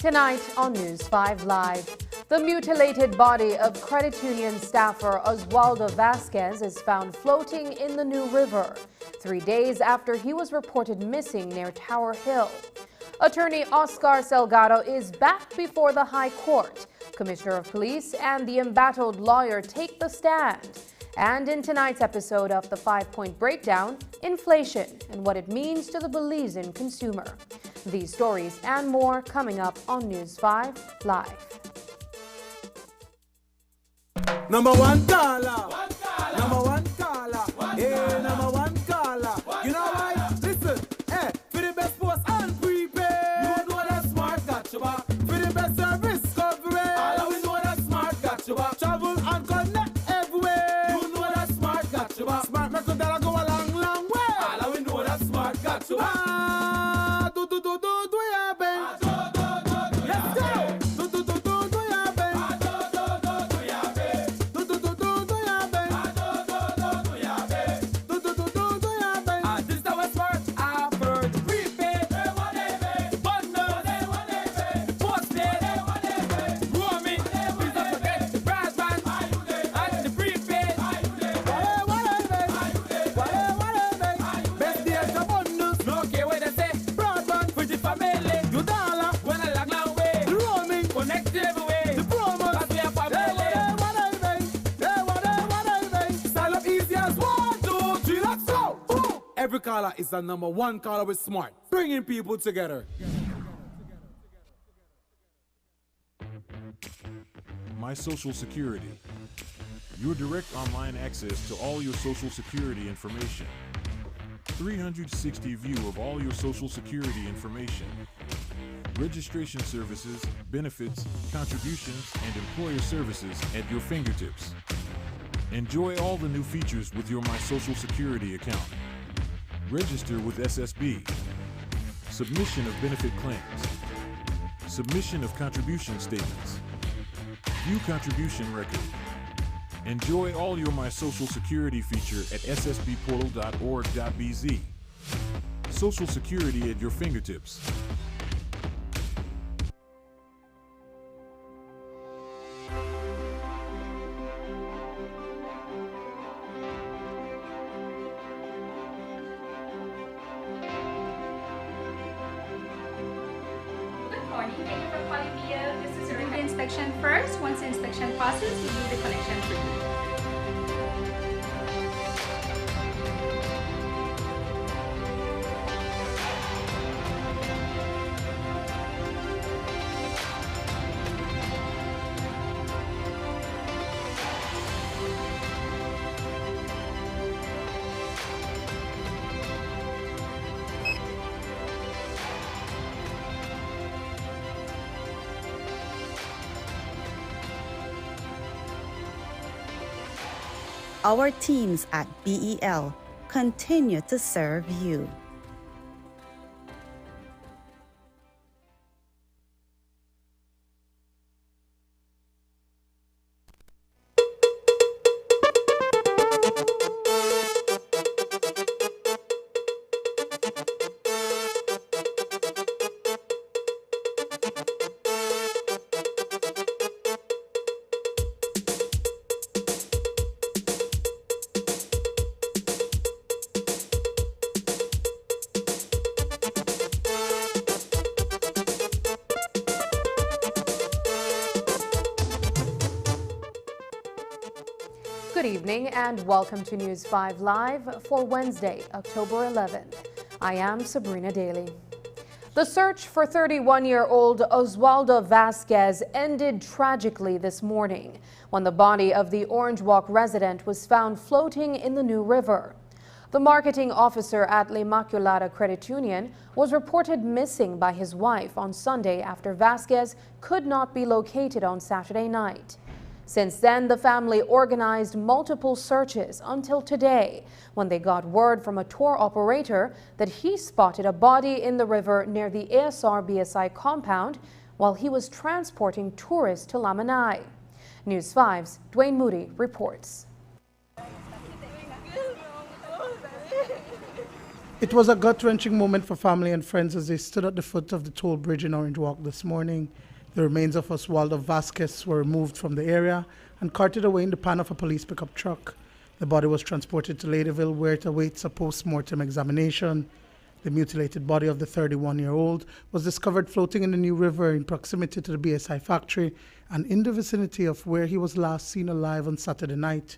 Tonight on News 5 Live, the mutilated body of credit union staffer Oswaldo Vasquez is found floating in the New River, 3 days after he was reported missing near Tower Hill. Attorney Oscar Salgado is back before the High Court. Commissioner of Police and the embattled lawyer take the stand. And in tonight's episode of the 5-Point Breakdown, inflation and what it means to the Belizean consumer. These stories and more coming up on News 5 Live. Number one caller. Number one caller. Hey, number one caller. You know why? Listen, hey, for the best post and prepaid. You know that smart got you back. For the best service coverage. All we know that smart got you back. Travel and connect everywhere. You know that smart got you back. Smart record that'll go a long, long way. All we know that smart got you back. Every caller is the number one caller with smart, bringing people together. My Social Security. Your direct online access to all your Social Security information. 360 view of all your Social Security information. Registration services, benefits, contributions, and employer services at your fingertips. Enjoy all the new features with your My Social Security account. Register with SSB. Submission of benefit claims. Submission of contribution statements. View contribution record. Enjoy all your My Social Security feature at ssbportal.org.bz. Social Security at your fingertips. Thank you for calling me. This is the inspection first. Once the inspection passes, we do the connection for you. Our teams at BEL continue to serve you. Good evening and welcome to News 5 Live for Wednesday, October 11th. I am Sabrina Daly. The search for 31-year-old Oswaldo Vasquez ended tragically this morning when the body of the Orange Walk resident was found floating in the New River. The marketing officer at La Immaculada Credit Union was reported missing by his wife on Sunday after Vasquez could not be located on Saturday night. Since then, the family organized multiple searches until today, when they got word from a tour operator that he spotted a body in the river near the ASR BSI compound while he was transporting tourists to Lamanai. News 5's Dwayne Moody reports. It was a gut-wrenching moment for family and friends as they stood at the foot of the toll bridge in Orange Walk this morning. The remains of Oswaldo Vasquez were removed from the area and carted away in the pan of a police pickup truck. The body was transported to Ladyville where it awaits a post-mortem examination. The mutilated body of the 31-year-old was discovered floating in the New River in proximity to the BSI factory and in the vicinity of where he was last seen alive on Saturday night.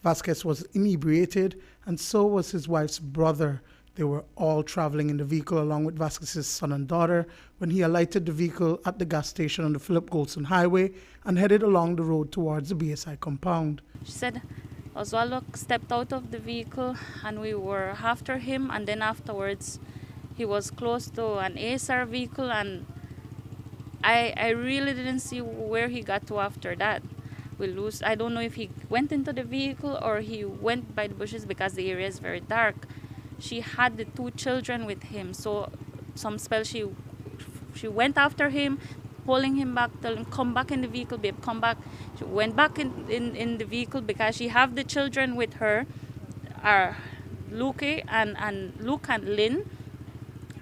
Vasquez was inebriated and so was his wife's brother. They were all traveling in the vehicle along with Vasquez's son and daughter when he alighted the vehicle at the gas station on the Philip Golson Highway and headed along the road towards the BSI compound. She said Oswaldo stepped out of the vehicle and we were after him, and then afterwards he was close to an ASR vehicle, and I really didn't see where he got to after that. I don't know if he went into the vehicle or he went by the bushes because the area is very dark. She had the 2 children with him, so some spell she went after him, pulling him back, telling him, come back in the vehicle, babe, come back. She went back in the vehicle because she have the children with her, Luke and Lynn,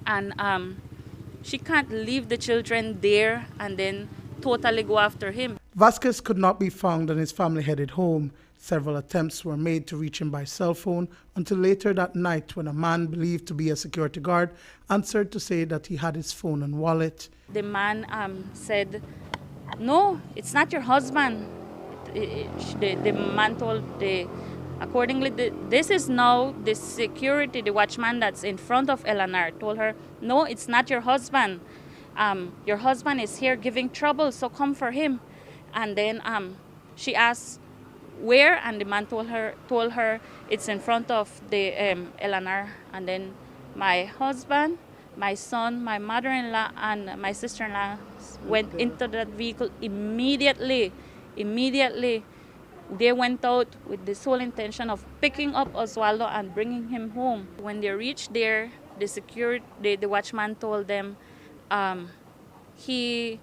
and she can't leave the children there and then totally go after him. Vasquez could not be found and his family headed home. Several attempts were made to reach him by cell phone until later that night when a man believed to be a security guard answered to say that he had his phone and wallet. The man said, no, it's not your husband. The man told accordingly, this is now the security, the watchman that's in front of Eleanor told her, no, it's not your husband. Your husband is here giving trouble, so come for him. And then she asked where, and the man told her it's in front of the Eleanor. And then my husband, my son, my mother-in-law, and my sister-in-law went into that vehicle immediately. They went out with the sole intention of picking up Oswaldo and bringing him home. When they reached there, the watchman told them he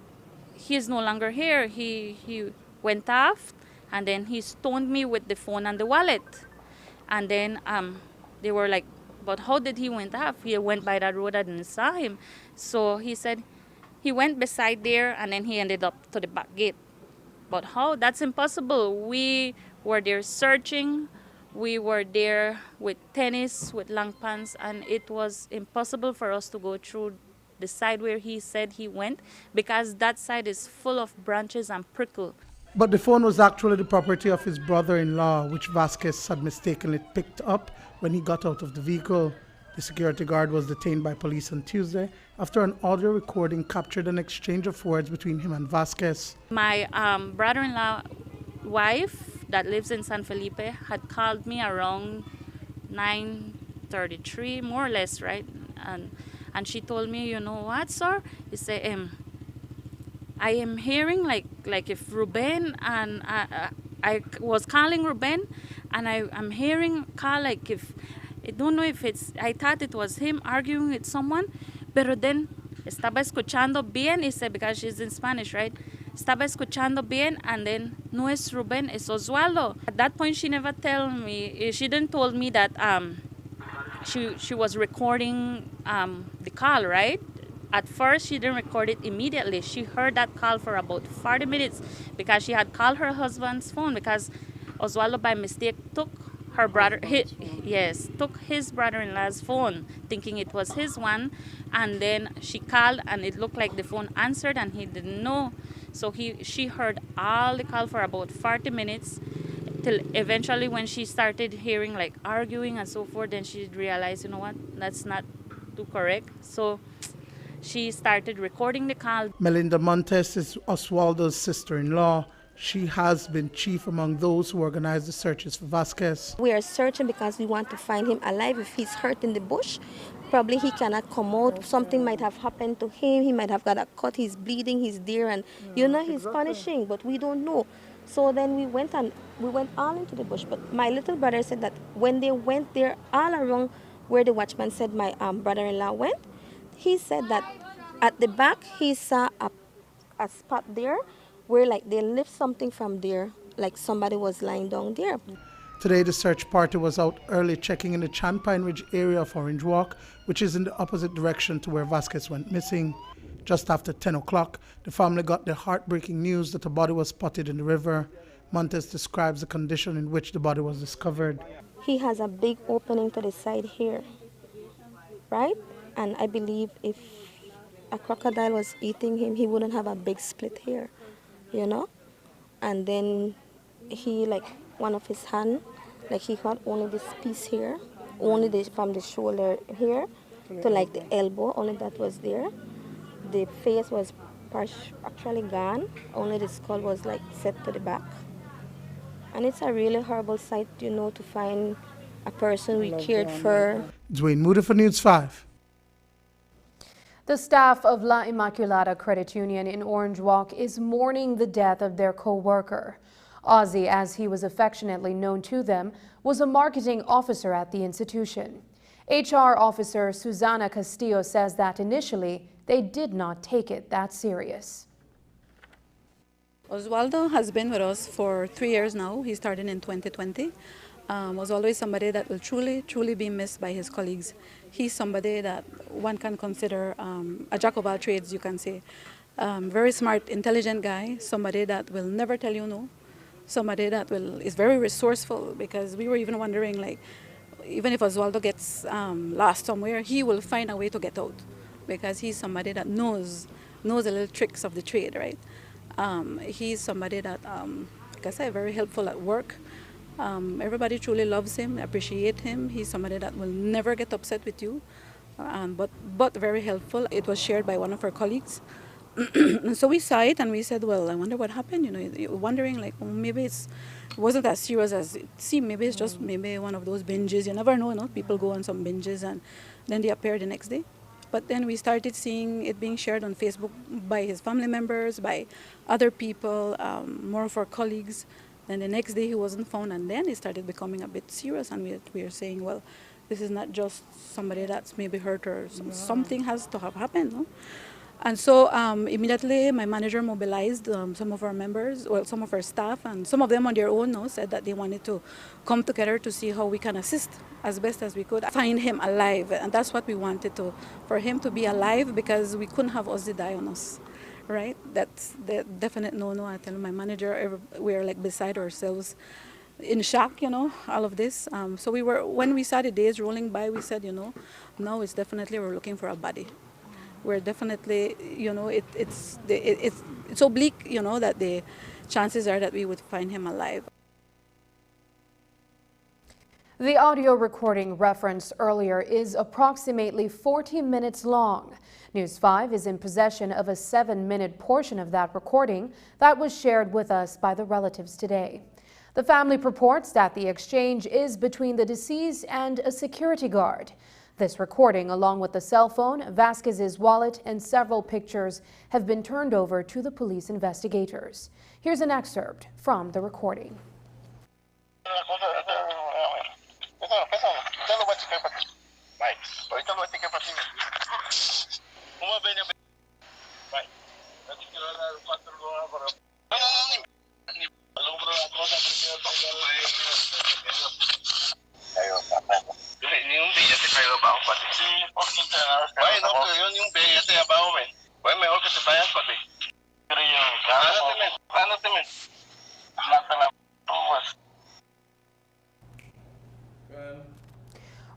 is no longer here. He went off, and then he stoned me with the phone and the wallet. And then they were like, but how did he went off? He went by that road, I didn't saw him. So he said he went beside there, and then he ended up to the back gate. But how? That's impossible. We were there searching. We were there with tennis, with long pants, and it was impossible for us to go through the side where he said he went because that side is full of branches and prickle. But the phone was actually the property of his brother-in-law, which Vasquez had mistakenly picked up when he got out of the vehicle. The security guard was detained by police on Tuesday after an audio recording captured an exchange of words between him and Vasquez. My brother-in-law wife that lives in San Felipe had called me around 9:33, more or less, right? And she told me, you know what, sir? He said, I am hearing like if Ruben, and I was calling Ruben, and I'm hearing call like if, I don't know if it's, I thought it was him arguing with someone, pero then estaba escuchando bien, he said, because she's in Spanish, right? Estaba escuchando bien, and then no es Ruben, es Oswaldo. At that point, she never told me, she didn't told me that she was recording the call, right? At first, she didn't record it immediately. She heard that call for about 40 minutes because she had called her husband's phone because Oswaldo by mistake took her brother, took his brother-in-law's phone, thinking it was his one, and then she called and it looked like the phone answered and he didn't know. So she heard all the call for about 40 minutes till eventually when she started hearing like arguing and so forth, then she realized, you know what, that's not too correct. So she started recording the call. Melinda Montes is Oswaldo's sister-in-law. She has been chief among those who organized the searches for Vasquez. We are searching because we want to find him alive. If he's hurt in the bush, probably he cannot come out. Something might have happened to him. He might have got a cut. He's bleeding. He's there, and he's punishing, but we don't know. So then we went all into the bush. But my little brother said that when they went there, all around where the watchman said my brother-in-law went, he said that at the back he saw a spot there where like they lift something from there, like somebody was lying down there. Today, the search party was out early checking in the Champine Ridge area of Orange Walk, which is in the opposite direction to where Vasquez went missing. Just after 10 o'clock, the family got the heartbreaking news that a body was spotted in the river. Montes describes the condition in which the body was discovered. He has a big opening to the side here, right? And I believe if a crocodile was eating him, he wouldn't have a big split here, you know? And then he, like, one of his hand, like he had only this piece here, only from the shoulder here to like the elbow, only that was there. The face was actually gone, only the skull was like set to the back. And it's a really horrible sight, you know, to find a person we cared for. Dwayne Moody for News 5. The staff of La Immaculada Credit Union in Orange Walk is mourning the death of their co-worker. Ozzy, as he was affectionately known to them, was a marketing officer at the institution. HR officer Susana Castillo says that initially they did not take it that serious. Oswaldo has been with us for 3 years now. He started in 2020. Was always somebody that will truly be missed by his colleagues. He's somebody that one can consider a jack of all trades, you can say. Very smart, intelligent guy, somebody that will never tell you no, somebody that is very resourceful, because we were even wondering, like, even if Oswaldo gets lost somewhere, he will find a way to get out, because he's somebody that knows the little tricks of the trade, right? He's somebody that, like I said, very helpful at work. Everybody truly loves him, appreciate him. He's somebody that will never get upset with you, but very helpful. It was shared by one of our colleagues. And so we saw it and we said, well, I wonder what happened. You know, you're wondering, like, well, maybe it wasn't as serious as it seemed. Maybe it's just maybe one of those binges. You never know, you know, people go on some binges and then they appear the next day. But then we started seeing it being shared on Facebook by his family members, by other people, more of our colleagues. Then the next day he wasn't found, and then it started becoming a bit serious, and we are saying, well, this is not just somebody that's maybe hurt, or something has to have happened. No? And so immediately my manager mobilized some of our members, well, some of our staff, and some of them on their own now said that they wanted to come together to see how we can assist as best as we could, find him alive. And that's what we wanted for him to be alive, because we couldn't have Ozzy die on us, right? That's the definite no-no. I tell my manager, we are like beside ourselves, in shock, you know, all of this. So when we saw the days rolling by, we said, you know, now it's definitely we're looking for a body. We're definitely, you know, it's so bleak, you know, that the chances are that we would find him alive. The audio recording referenced earlier is approximately 40 minutes long. News 5 is in possession of a 7-minute portion of that recording that was shared with us by the relatives today. The family purports that the exchange is between the deceased and a security guard. This recording, along with the cell phone, Vasquez's wallet, and several pictures, have been turned over to the police investigators. Here's an excerpt from the recording.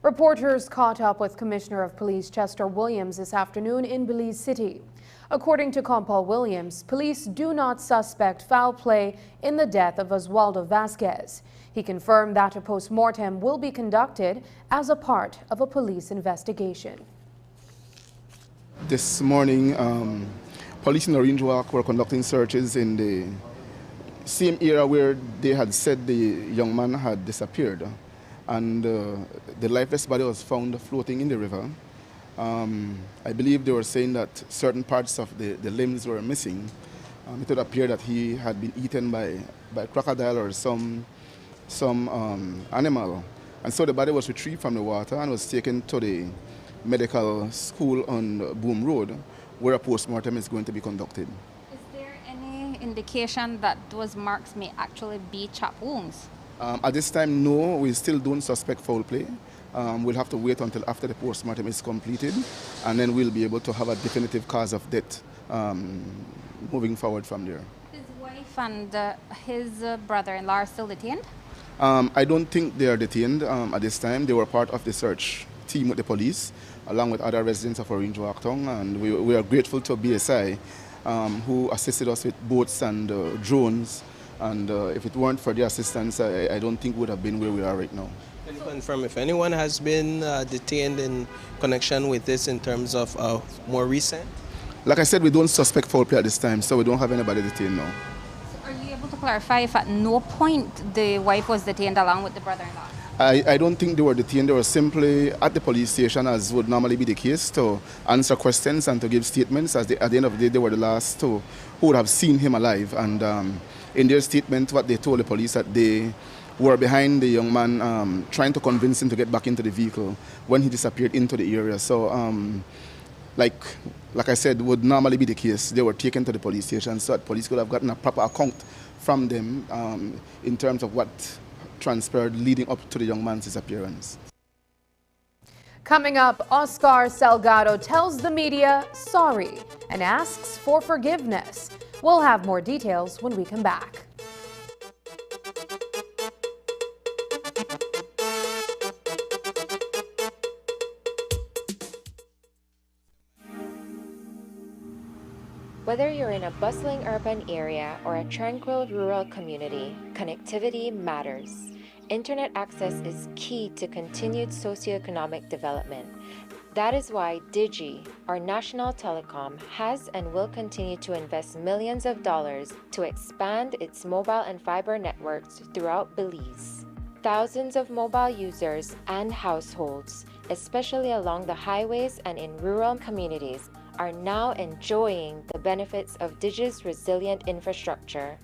Reporters caught up with Commissioner of Police Chester Williams this afternoon in Belize City. According to Compal Williams, police do not suspect foul play in the death of Oswaldo Vasquez. He confirmed that a post-mortem will be conducted as a part of a police investigation. This morning, police in Orange Walk were conducting searches in the same area where they had said the young man had disappeared. And the lifeless body was found floating in the river. I believe they were saying that certain parts of the limbs were missing. It would appear that he had been eaten by a crocodile or some animal. And so the body was retrieved from the water and was taken to the medical school on Boom Road, where a post-mortem is going to be conducted. Is there any indication that those marks may actually be chop wounds? At this time, no, we still don't suspect foul play. We'll have to wait until after the postmortem is completed, and then we'll be able to have a definitive cause of death moving forward from there. His wife and his brother-in-law are still detained? I don't think they are detained at this time. They were part of the search team with the police, along with other residents of Orange Walk Town, and we are grateful to BSI, who assisted us with boats and drones. And if it weren't for their assistance, I don't think we would have been where we are right now. Can you confirm if anyone has been detained in connection with this in terms of more recent? Like I said, we don't suspect foul play at this time, so we don't have anybody detained now. So are you able to clarify if at no point the wife was detained along with the brother-in-law? I don't think they were detained. They were simply at the police station, as would normally be the case, to answer questions and to give statements. At the end of the day, they were the last two who would have seen him alive. And in their statement, what they told the police, that they were behind the young man, trying to convince him to get back into the vehicle when he disappeared into the area. So, like I said, would normally be the case. They were taken to the police station, so that police could have gotten a proper account from them in terms of what transpired leading up to the young man's disappearance. Coming up, Oscar Salgado tells the media sorry and asks for forgiveness. We'll have more details when we come back. Whether you're in a bustling urban area or a tranquil rural community, connectivity matters. Internet access is key to continued socioeconomic development. That is why Digi, our national telecom, has and will continue to invest millions of dollars to expand its mobile and fiber networks throughout Belize. Thousands of mobile users and households, especially along the highways and in rural communities, are now enjoying the benefits of Digi's resilient infrastructure.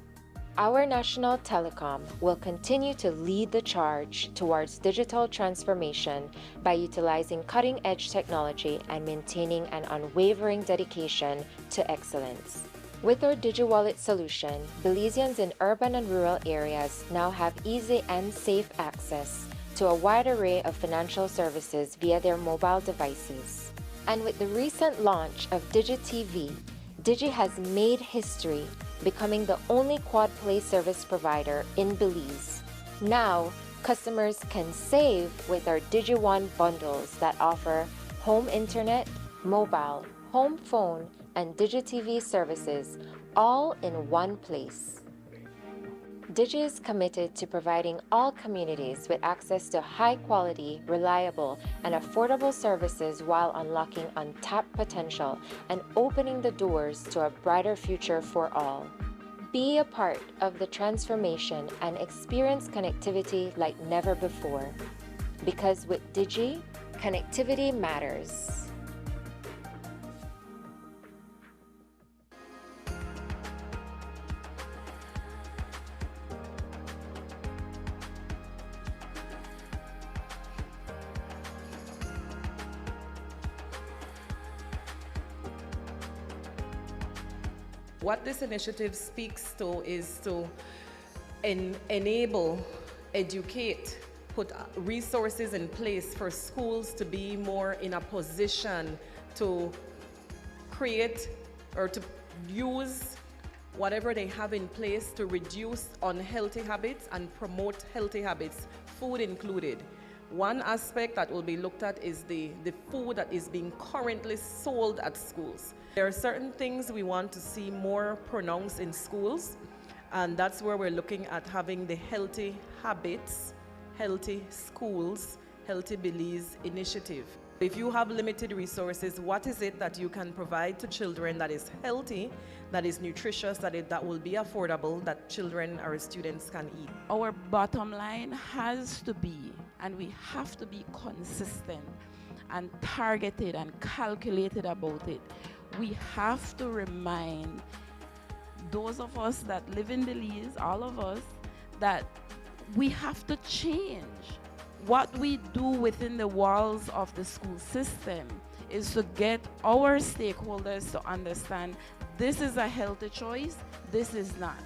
Our national telecom will continue to lead the charge towards digital transformation by utilizing cutting-edge technology and maintaining an unwavering dedication to excellence. With our DigiWallet solution, Belizeans in urban and rural areas now have easy and safe access to a wide array of financial services via their mobile devices. And with the recent launch of DigiTV, Digi has made history, becoming the only quad play service provider in Belize. Now, customers can save with our DigiOne bundles that offer home internet, mobile, home phone, and DigiTV services, all in one place. Digi is committed to providing all communities with access to high-quality, reliable, and affordable services while unlocking untapped potential and opening the doors to a brighter future for all. Be a part of the transformation and experience connectivity like never before. Because with Digi, connectivity matters. What this initiative speaks to is to enable, educate, put resources in place for schools to be more in a position to create or to use whatever they have in place to reduce unhealthy habits and promote healthy habits, food included. One aspect that will be looked at is the food that is being currently sold at schools. There are certain things we want to see more pronounced in schools, and that's where we're looking at having the Healthy Habits, Healthy Schools, Healthy Belize initiative. If you have limited resources, what is it that you can provide to children that is healthy, that is nutritious, that will be affordable, that children or students can eat? Our bottom line has to be, and we have to be consistent and targeted and calculated about it. We have to remind those of us that live in Belize, all of us, that we have to change. What we do within the walls of the school system is to get our stakeholders to understand this is a healthy choice, this is not.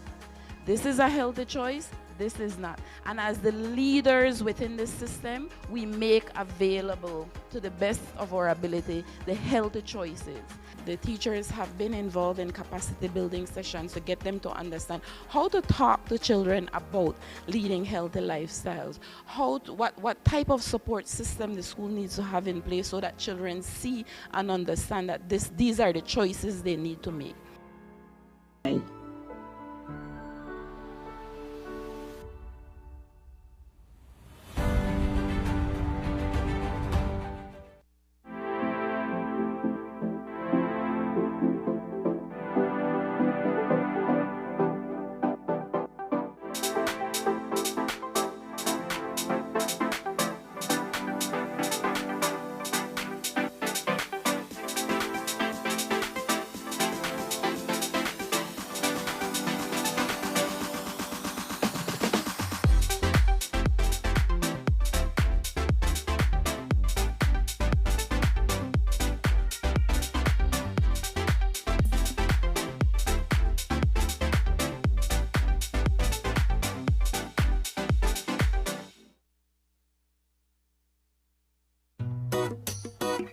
This is a healthy choice, this is not. And as the leaders within this system, we make available to the best of our ability the healthy choices. The teachers have been involved in capacity building sessions to get them to understand how to talk to children about leading healthy lifestyles, what type of support system the school needs to have in place so that children see and understand that these are the choices they need to make.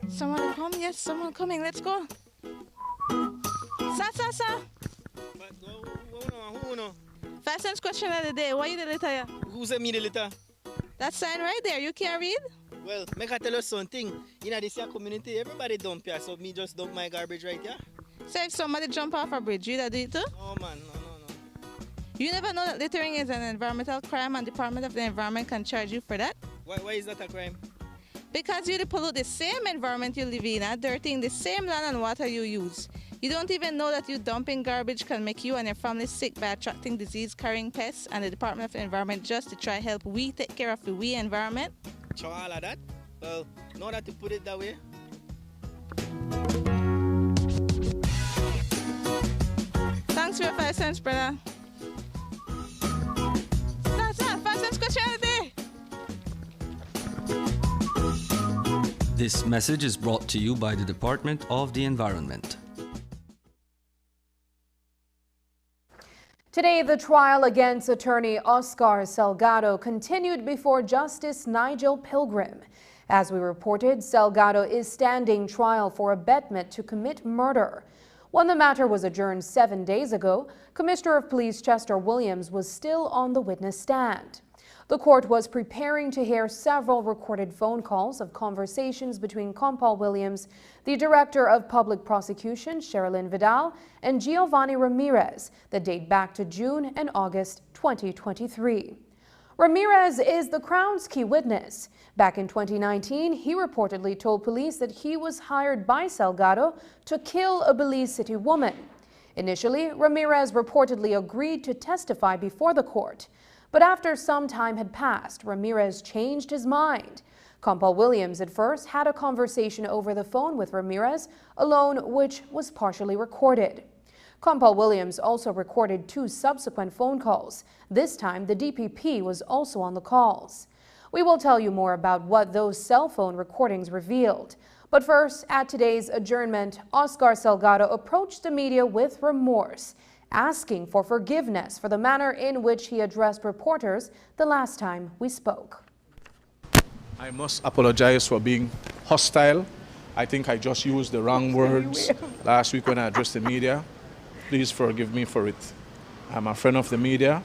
Someone come? Yes, someone coming. Let's go. Sa. Fastest question of the day. Why you the letter here? Who said me the letter? That sign right there. You can't read? Well, make I tell you something. In this here community, everybody dump here, so me just dump my garbage right here. So if somebody jump off a bridge, you that do it too? No, man. No. You never know that littering is an environmental crime and Department of the Environment can charge you for that? Why is that a crime? Because you pollute the same environment you live in, dirtying the same land and water you use. You don't even know that you dumping garbage can make you and your family sick by attracting disease-carrying pests, and the Department of the Environment just to try help we take care of the we environment. So all of that? Well, now that you put it that way. Thanks for your 5 cents, brother. That's 5 cents question of the day. This message is brought to you by the Department of the Environment. Today, the trial against attorney Oscar Salgado continued before Justice Nigel Pilgrim. As we reported, Salgado is standing trial for abetment to commit murder. When the matter was adjourned 7 days ago, Commissioner of Police Chester Williams was still on the witness stand. The court was preparing to hear several recorded phone calls of conversations between Compal Williams, the Director of Public Prosecution, Sherilyn Vidal, and Giovanni Ramirez that date back to June and August 2023. Ramirez is the Crown's key witness. Back in 2019, he reportedly told police that he was hired by Salgado to kill a Belize City woman. Initially, Ramirez reportedly agreed to testify before the court. But after some time had passed, Ramirez changed his mind. Compal Williams at first had a conversation over the phone with Ramirez alone, which was partially recorded. Compal Williams also recorded 2 subsequent phone calls. This time, the DPP was also on the calls. We will tell you more about what those cell phone recordings revealed. But first, at today's adjournment, Oscar Salgado approached the media with remorse, asking for forgiveness for the manner in which he addressed reporters the last time we spoke. I must apologize for being hostile. I think I just used the wrong words last week when I addressed the media. Please forgive me for it. I'm a friend of the media,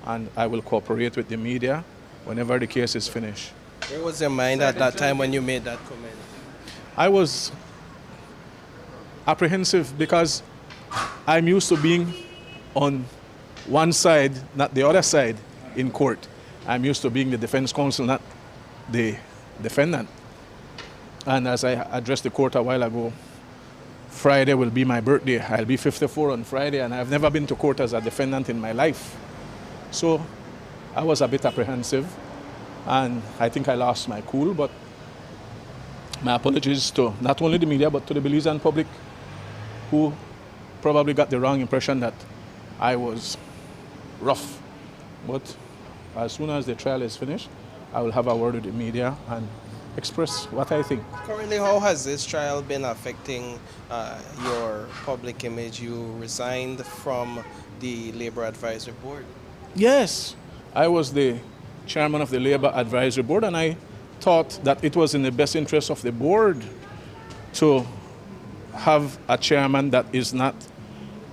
and I will cooperate with the media whenever the case is finished. Where was your mind at that time when you made that comment? I was apprehensive because I'm used to being on one side, not the other side in court. I'm used to being the defense counsel, not the defendant. And as I addressed the court a while ago, Friday will be my birthday. I'll be 54 on Friday, and I've never been to court as a defendant in my life. So I was a bit apprehensive, and I think I lost my cool, but my apologies to not only the media, but to the Belizean public who probably got the wrong impression that I was rough. But as soon as the trial is finished, I will have a word with the media and express what I think. Currently, how has this trial been affecting your public image? You resigned from the Labor Advisory Board. Yes, I was the chairman of the Labor Advisory Board, and I thought that it was in the best interest of the board to have a chairman that is not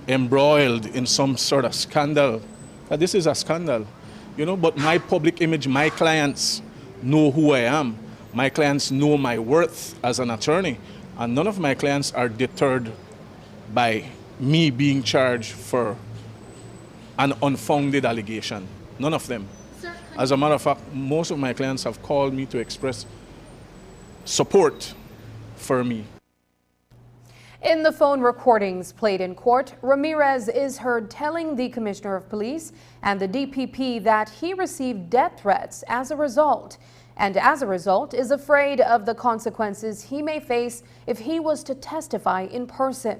embroiled in some sort of scandal. This is a scandal, you know, but my public image, my clients know who I am. My clients know my worth as an attorney, and none of my clients are deterred by me being charged for an unfounded allegation. None of them. As a matter of fact, most of my clients have called me to express support for me. In the phone recordings played in court, Ramirez is heard telling the Commissioner of Police and the DPP that he received death threats as a result, and as a result is afraid of the consequences he may face if he was to testify in person.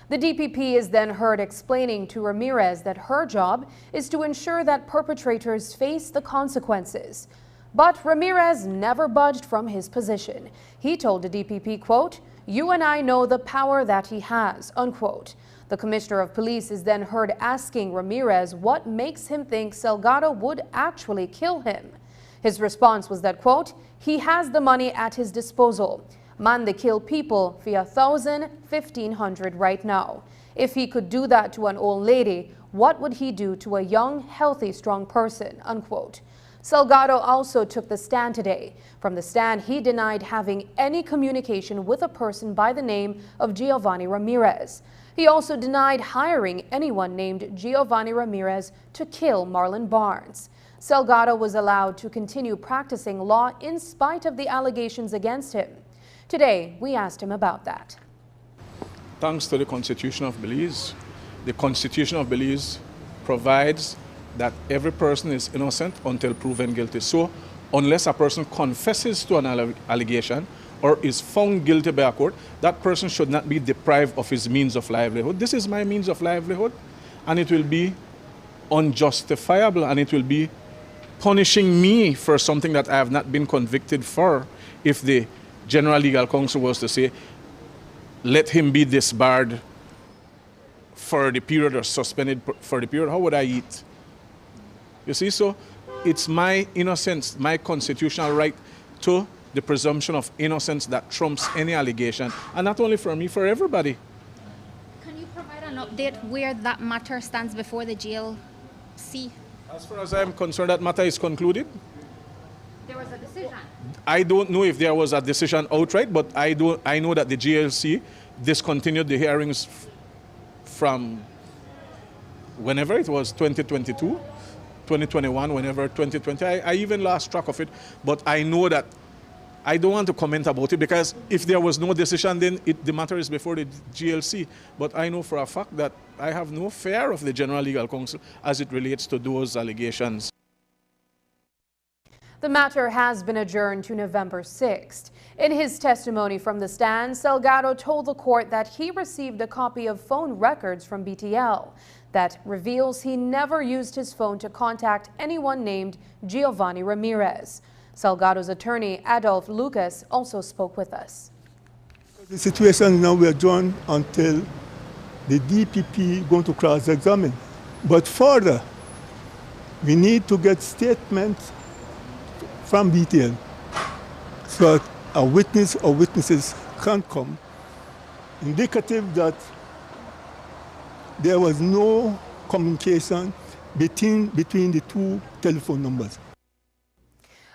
The DPP is then heard explaining to Ramirez that her job is to ensure that perpetrators face the consequences. But Ramirez never budged from his position. He told the DPP, quote, "You and I know the power that he has," unquote. The Commissioner of Police is then heard asking Ramirez what makes him think Salgado would actually kill him. His response was that, quote, "He has the money at his disposal. Man, they kill people for 1,000, 1,500 right now. If he could do that to an old lady, what would he do to a young, healthy, strong person?" Unquote. Salgado also took the stand today. From the stand, he denied having any communication with a person by the name of Giovanni Ramirez. He also denied hiring anyone named Giovanni Ramirez to kill Marlon Barnes. Salgado was allowed to continue practicing law in spite of the allegations against him. Today, we asked him about that. Thanks to the Constitution of Belize, the Constitution of Belize provides that every person is innocent until proven guilty. So, unless a person confesses to an allegation or is found guilty by a court, that person should not be deprived of his means of livelihood. This is my means of livelihood, and it will be unjustifiable, and it will be punishing me for something that I have not been convicted for if the General Legal Counsel was to say, let him be disbarred for the period or suspended for the period. How would I eat? You see, so it's my innocence, my constitutional right to the presumption of innocence that trumps any allegation. And not only for me, for everybody. Can you provide an update where that matter stands before the GLC? As far as I'm concerned, that matter is concluded. There was a decision. I don't know if there was a decision outright, but I know that the GLC discontinued the hearings from whenever it was 2022. 2021, whenever 2020, I even lost track of it, but I know that I don't want to comment about it because if there was no decision, then the matter is before the GLC. But I know for a fact that I have no fear of the General Legal Counsel as it relates to those allegations. The matter has been adjourned to November 6th. In his testimony from the stand, Salgado told the court that he received a copy of phone records from BTL that reveals he never used his phone to contact anyone named Giovanni Ramirez. Salgado's attorney, Adolf Lucas, also spoke with us. The situation now we are adjourned until the DPP going to cross-examine. But further, we need to get statements from BTL so that a witness or witnesses can come indicative that there was no communication between the two telephone numbers.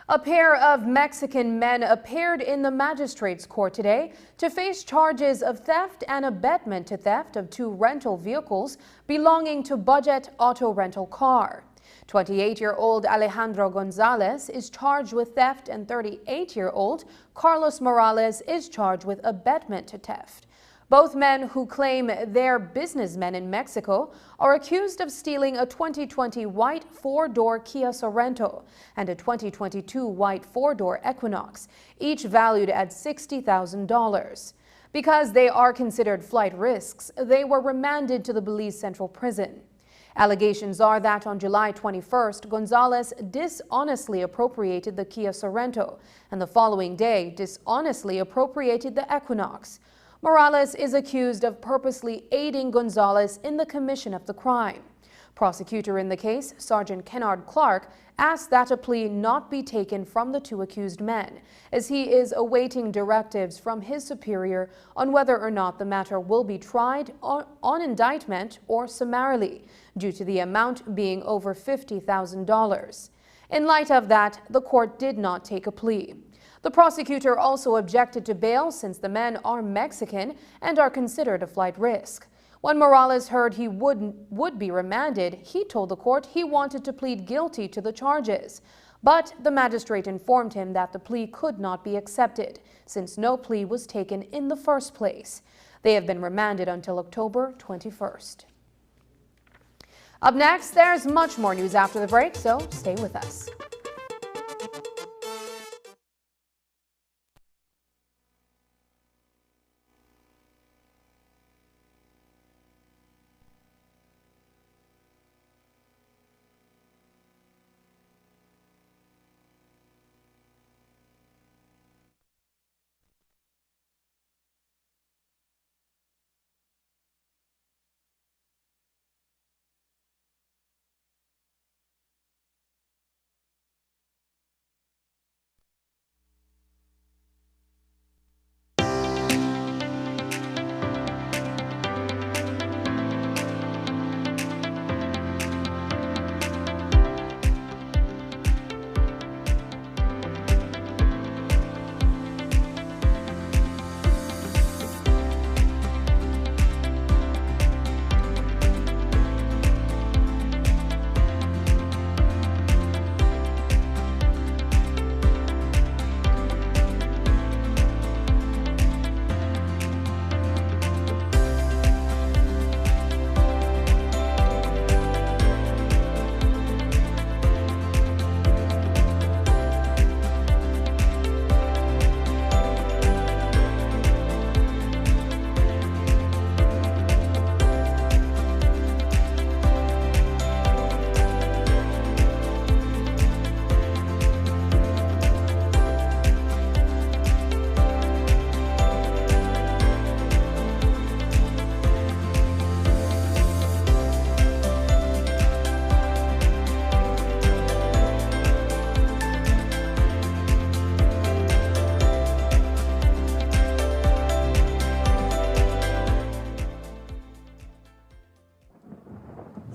A pair of Mexican men appeared in the magistrate's court today to face charges of theft and abetment to theft of two rental vehicles belonging to Budget Auto Rental Car. 28-year-old Alejandro Gonzalez is charged with theft and 38-year-old Carlos Morales is charged with abetment to theft. Both men, who claim they're businessmen in Mexico, are accused of stealing a 2020 white four-door Kia Sorento and a 2022 white four-door Equinox, each valued at $60,000. Because they are considered flight risks, they were remanded to the Belize Central Prison. Allegations are that on July 21st, Gonzalez dishonestly appropriated the Kia Sorento and the following day dishonestly appropriated the Equinox. Morales is accused of purposely aiding Gonzalez in the commission of the crime. Prosecutor in the case, Sergeant Kennard Clark, asked that a plea not be taken from the two accused men, as he is awaiting directives from his superior on whether or not the matter will be tried on indictment or summarily, due to the amount being over $50,000. In light of that, the court did not take a plea. The prosecutor also objected to bail since the men are Mexican and are considered a flight risk. When Morales heard he would be remanded, he told the court he wanted to plead guilty to the charges. But the magistrate informed him that the plea could not be accepted, since no plea was taken in the first place. They have been remanded until October 21st. Up next, there's much more news after the break, so stay with us.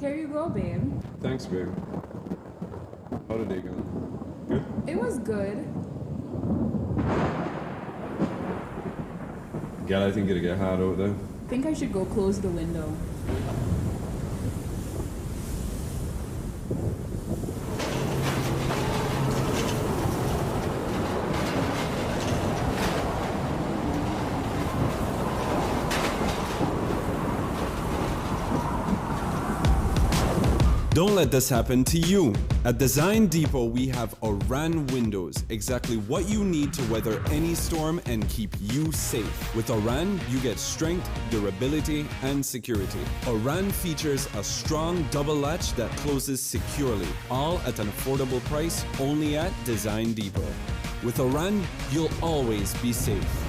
Here you go, babe. Thanks, babe. How did it go? Good? It was good. God, I think it'll get hot out there. Think I should go close the window. Don't let this happen to you. At Design Depot, we have Oran windows, exactly what you need to weather any storm and keep you safe. With Oran, you get strength, durability, and security. Oran features a strong double latch that closes securely, all at an affordable price only at Design Depot. With Oran, you'll always be safe.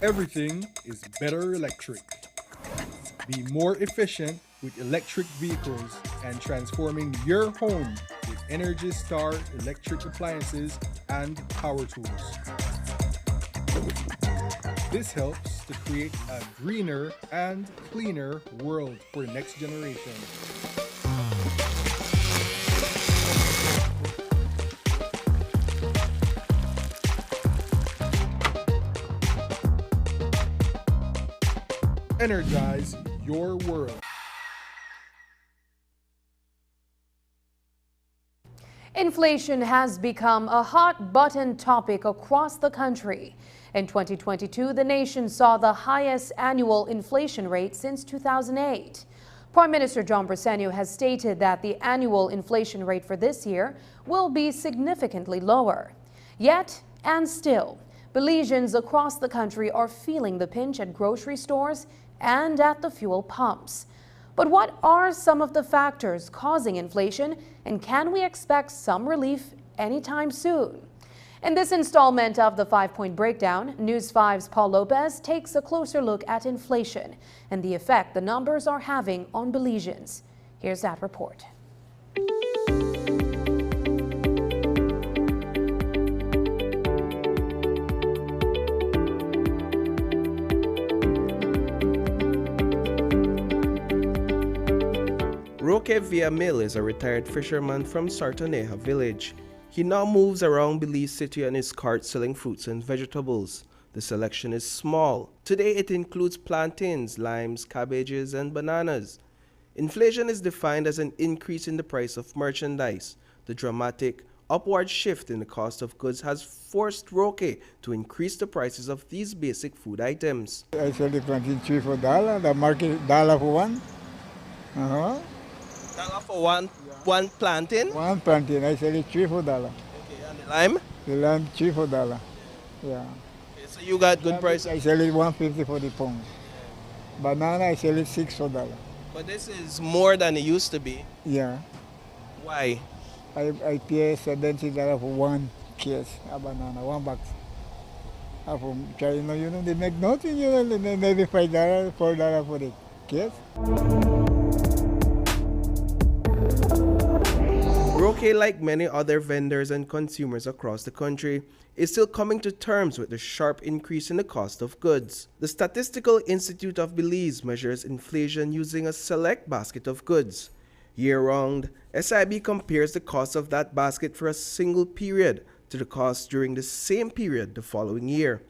Everything is better electric. Be more efficient with electric vehicles and transforming your home with Energy Star electric appliances and power tools. This helps to create a greener and cleaner world for the next generation. energize your world. Inflation has become a hot-button topic across the country. In 2022, the nation saw the highest annual inflation rate since 2008. Prime Minister John Briceño has stated that the annual inflation rate for this year will be significantly lower. Yet, and still, Belizeans across the country are feeling the pinch at grocery stores and at the fuel pumps. But what are some of the factors causing inflation, and can we expect some relief anytime soon? In this installment of the 5-Point Breakdown, News 5's Paul Lopez takes a closer look at inflation and the effect the numbers are having on Belizeans. Here's that report. Roque Villamil is a retired fisherman from Sartoneja village. He now moves around Belize City on his cart selling fruits and vegetables. The selection is small. Today it includes plantains, limes, cabbages, and bananas. Inflation is defined as an increase in the price of merchandise. The dramatic upward shift in the cost of goods has forced Roque to increase the prices of these basic food items. I sell the plantain tree for $1, the market $1 for one. $1 for one plantain? One plantain, I sell it $3 for $1. Okay, and the lime? The lime $3 for $1. Yeah. Okay, so you got good prices. I sell it $1.50 for the pound. Banana, I sell it $6 for $1. But this is more than it used to be. Yeah. Why? I pay $70 for one case of banana, one box. From China, they make nothing, they maybe $5, $4 for the case. Roque, like many other vendors and consumers across the country, is still coming to terms with the sharp increase in the cost of goods. The Statistical Institute of Belize measures inflation using a select basket of goods. Year-round, SIB compares the cost of that basket for a single period to the cost during the same period the following year.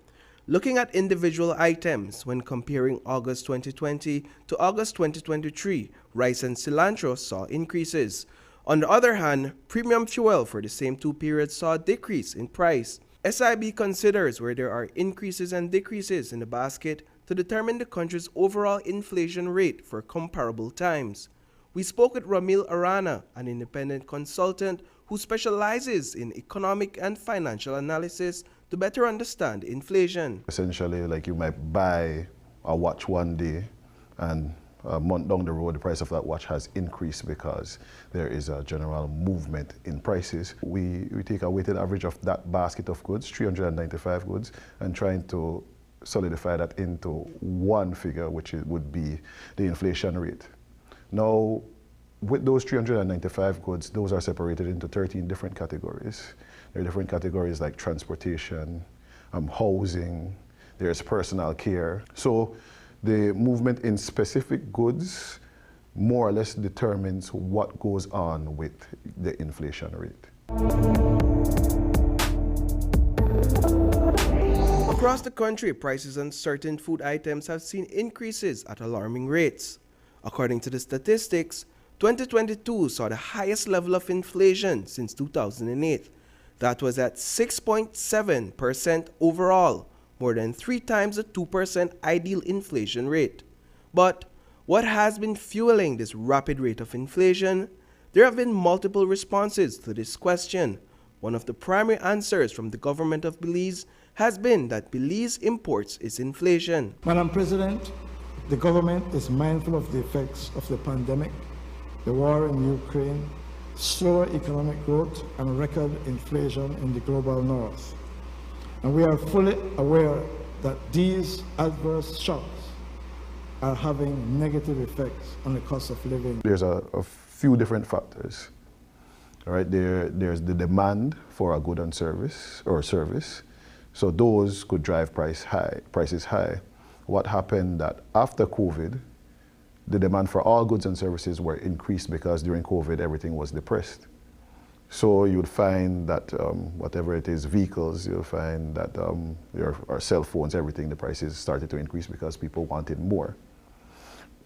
Looking at individual items, when comparing August 2020 to August 2023, rice and cilantro saw increases. On the other hand, premium fuel for the same two periods saw a decrease in price. SIB considers where there are increases and decreases in the basket to determine the country's overall inflation rate for comparable times. We spoke with Ramil Arana, an independent consultant who specializes in economic and financial analysis to better understand inflation. Essentially, like you might buy a watch one day and a month down the road, the price of that watch has increased because there is a general movement in prices. We take a weighted average of that basket of goods, 395 goods, and trying to solidify that into one figure, which would be the inflation rate. Now, with those 395 goods, those are separated into 13 different categories. There are different categories like transportation, housing, there's personal care. So the movement in specific goods more or less determines what goes on with the inflation rate. Across the country, prices on certain food items have seen increases at alarming rates. According to the statistics, 2022 saw the highest level of inflation since 2008. That was at 6.7% overall, more than 3 times the 2% ideal inflation rate. But what has been fueling this rapid rate of inflation? There have been multiple responses to this question. One of the primary answers from the government of Belize has been that Belize imports its inflation. Madam President, the government is mindful of the effects of the pandemic, the war in Ukraine, slower economic growth, and record inflation in the global north. And we are fully aware that these adverse shocks are having negative effects on the cost of living. There's a few different factors. All right, there's the demand for a good and service. So those could drive prices high. What happened that after COVID, the demand for all goods and services were increased because during COVID everything was depressed. So you'd find that whatever it is, vehicles, you'll find that our cell phones, everything, the prices started to increase because people wanted more.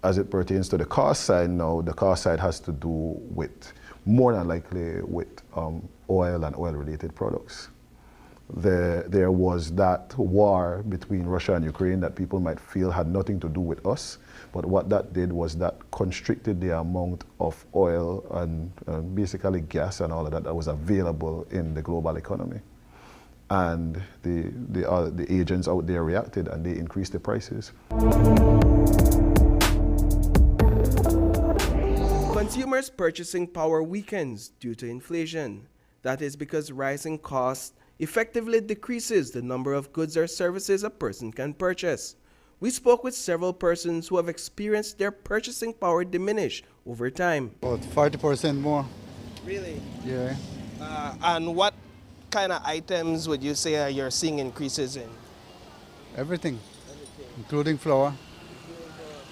as it pertains to the cost side now, the cost side has to do with, more than likely, with oil and oil-related products. There was that war between Russia and Ukraine that people might feel had nothing to do with us, but what that did was that constricted the amount of oil and basically gas and all of that was available in the global economy. And the agents out there reacted and they increased the prices. Consumers' purchasing power weakens due to inflation. That is because rising costs effectively decreases the number of goods or services a person can purchase. We spoke with several persons who have experienced their purchasing power diminish over time. About 40% more. Really? Yeah. And what kind of items would you say you're seeing increases in? Everything, including flour.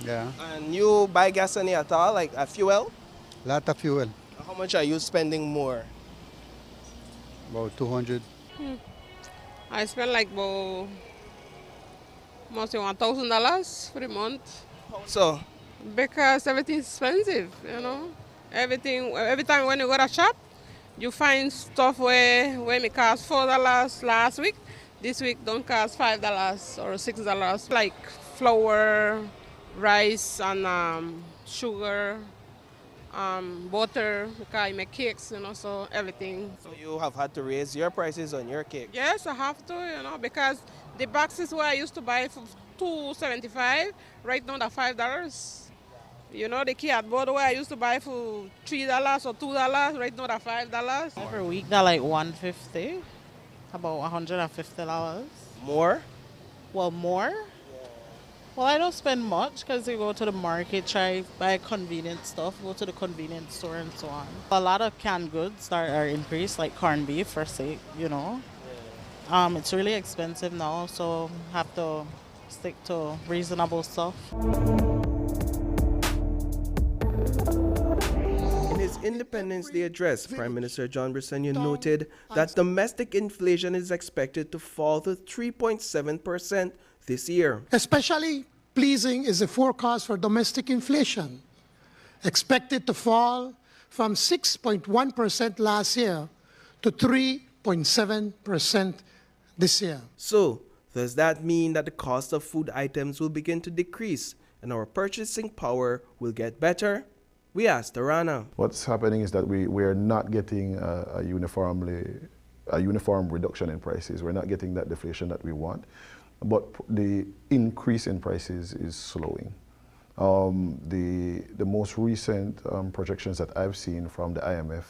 Yeah. And you buy gasoline at all, like a fuel? Lot of fuel. How much are you spending more? About 200. I spend like about mostly $1,000 for the month. So? Because everything's expensive, you know. Everything, every time when you go to shop, you find stuff where it cost $4 last week. This week don't cost $5 or $6. Like flour, rice, and sugar, butter, because I make cakes, you know, so everything. So you have had to raise your prices on your cake? Yes, I have to, you know, because the boxes where I used to buy for $2.75, right now they're $5. You know, the cardboard where I used to buy for $3 or $2, right now they're $5. Every week they're like $150, about $150. More? Well, more? Well, I don't spend much because I go to the market, try buy convenient stuff, go to the convenience store and so on. A lot of canned goods are increased, like corned beef, for sake, you know. It's really expensive now, so have to stick to reasonable stuff. In his Independence Day address, Prime Minister John Brissenio noted that domestic inflation is expected to fall to 3.7% this year. Especially pleasing is the forecast for domestic inflation, expected to fall from 6.1% last year to 3.7% this year. So, does that mean that the cost of food items will begin to decrease and our purchasing power will get better? We asked Arana. What's happening is that we're not getting a uniform reduction in prices. We're not getting that deflation that we want. But the increase in prices is slowing. The most recent projections that I've seen from the IMF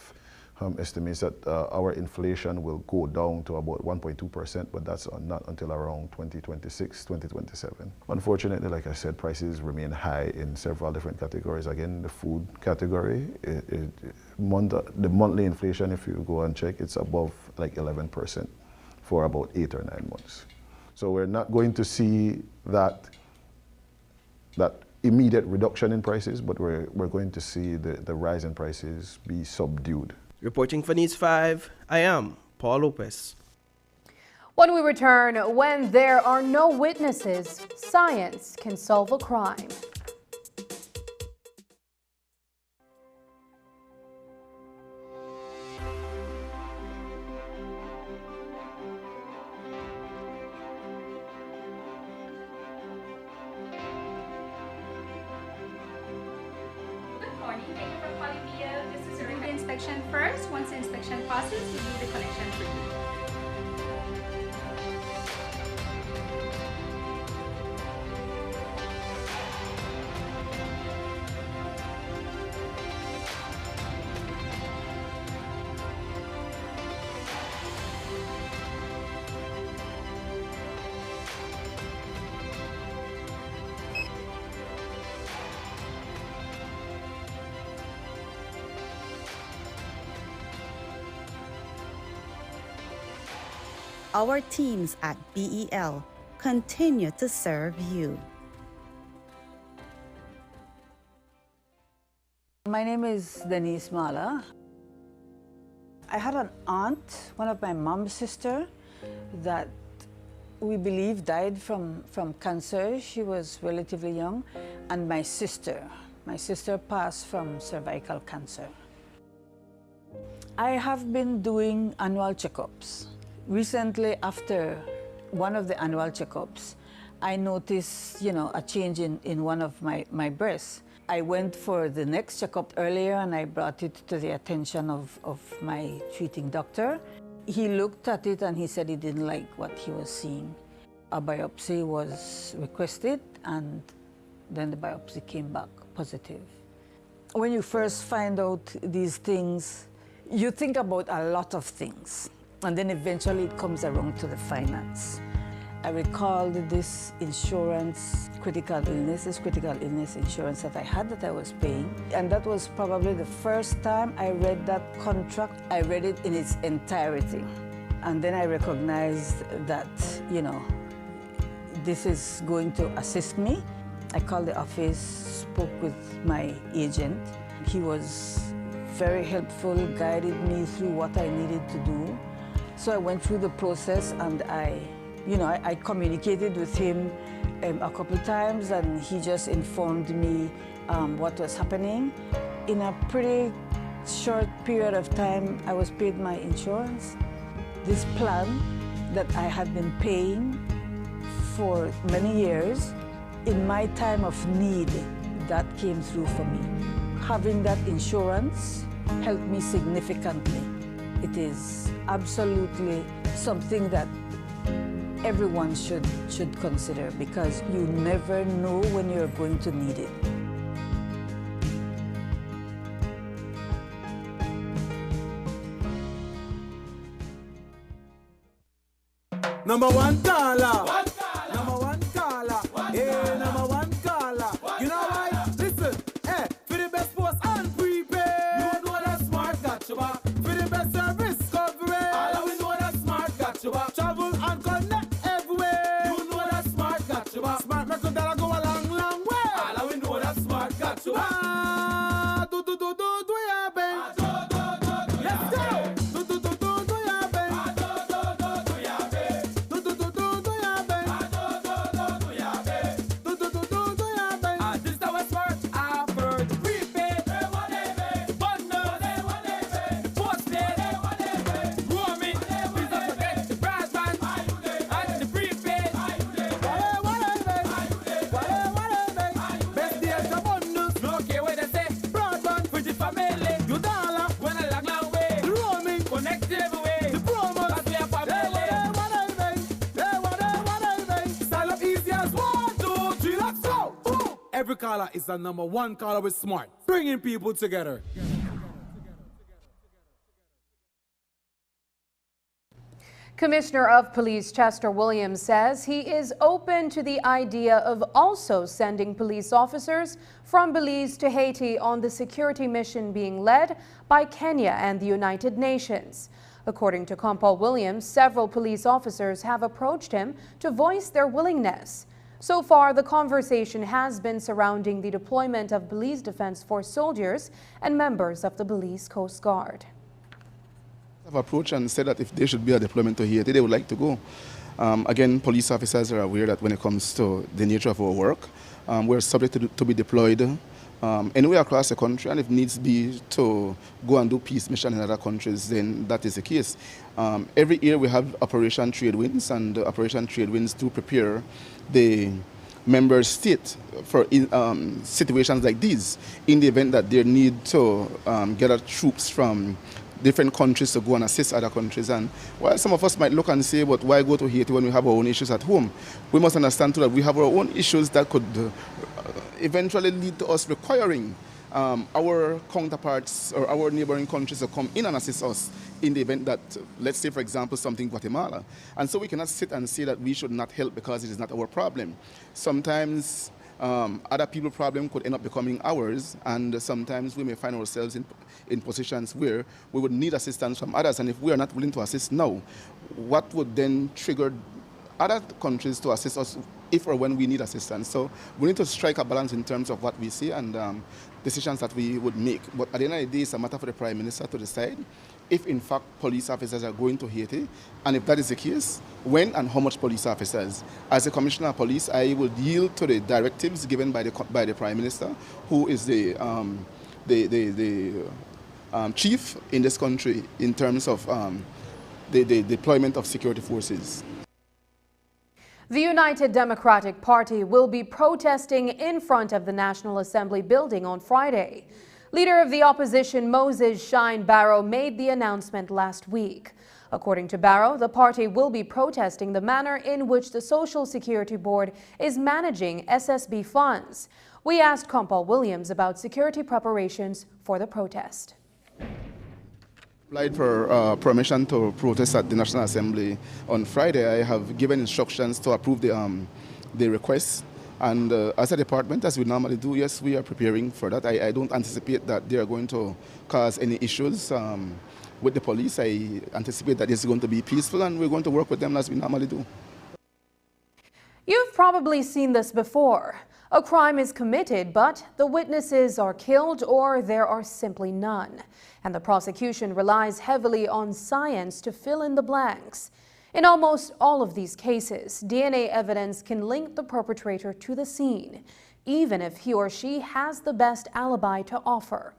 estimates that our inflation will go down to about 1.2%, but that's not until around 2026, 2027. Unfortunately, like I said, prices remain high in several different categories. Again, the food category, the monthly inflation, if you go and check, it's above like 11% for about 8 or 9 months. So we're not going to see that immediate reduction in prices, but we're going to see the rise in prices be subdued. Reporting for News 5, I am Paul Lopez. When we return, when there are no witnesses, science can solve a crime. First, once the inspection passes, we do the connection for you. Our teams at BEL continue to serve you. My name is Denise Mala. I had an aunt, one of my mom's sister, that we believe, died from cancer. She was relatively young. And my sister passed from cervical cancer. I have been doing annual checkups. Recently, after one of the annual checkups, I noticed, a change in one of my breasts. I went for the next checkup earlier and I brought it to the attention of my treating doctor. He looked at it and he said he didn't like what he was seeing. A biopsy was requested and then the biopsy came back positive. When you first find out these things, you think about a lot of things and then eventually it comes around to the finance. I recalled this insurance, critical illness insurance that I had that I was paying. And that was probably the first time I read that contract. I read it in its entirety. And then I recognized that, this is going to assist me. I called the office, spoke with my agent. He was very helpful, guided me through what I needed to do. So I went through the process and I communicated with him a couple times and he just informed me what was happening. In a pretty short period of time, I was paid my insurance. This plan that I had been paying for many years, in my time of need, that came through for me. Having that insurance helped me significantly. It is absolutely something that everyone should consider because you never know when you're going to need it. Number one caller. Number one caller. Hey, number one caller. You know why? Listen, hey, for the best post and prepaid. You know that smart got you back. For the best service coverage. All we know that smart got you back. Travel and connect everywhere. You know that smart got you back. Smart make that go a long, long way. All we know that smart got you back. Do ya, Ben? Let's go. Every caller is the number one caller with smart, bringing people together. Commissioner of Police Chester Williams says he is open to the idea of also sending police officers from Belize to Haiti on the security mission being led by Kenya and the United Nations. According to Compal Williams, several police officers have approached him to voice their willingness. So far, the conversation has been surrounding the deployment of Belize Defense Force soldiers and members of the Belize Coast Guard. Have approached and said that if there should be a deployment to Haiti, they would like to go. Again, police officers are aware that when it comes to the nature of our work, we're subject to be deployed anywhere across the country, and if needs be to go and do peace mission in other countries, then that is the case. Every year we have Operation Trade Winds, and Operation Trade Winds do prepare the member state for situations like these in the event that they need to gather troops from different countries to go and assist other countries. And while some of us might look and say, but why go to Haiti when we have our own issues at home? We must understand too that we have our own issues that could eventually lead to us requiring our counterparts or our neighboring countries to come in and assist us in the event that, let's say, for example, something Guatemala. And so we cannot sit and say that we should not help because it is not our problem. Sometimes other people's problem could end up becoming ours, and sometimes we may find ourselves in positions where we would need assistance from others, and if we are not willing to assist now, what would then trigger other countries to assist us if or when we need assistance? So we need to strike a balance in terms of what we see and decisions that we would make. But at the end of the day, it's a matter for the Prime Minister to decide if in fact police officers are going to Haiti, and if that is the case, when and how much police officers. As a commissioner of police, I will yield to the directives given by the Prime Minister, who is the chief in this country in terms of the deployment of security forces. The United Democratic Party will be protesting in front of the National Assembly building on Friday. Leader of the opposition Moses Shine Barrow made the announcement last week. According to Barrow, the party will be protesting the manner in which the Social Security Board is managing SSB funds. We asked Compal Williams about security preparations for the protest. Applied for permission to protest at the National Assembly on Friday. I have given instructions to approve the request. And as a department, as we normally do, yes, we are preparing for that. I don't anticipate that they are going to cause any issues with the police. I anticipate that it's going to be peaceful, and we're going to work with them as we normally do. You've probably seen this before. A crime is committed, but the witnesses are killed or there are simply none. And the prosecution relies heavily on science to fill in the blanks. In almost all of these cases, DNA evidence can link the perpetrator to the scene, even if he or she has the best alibi to offer.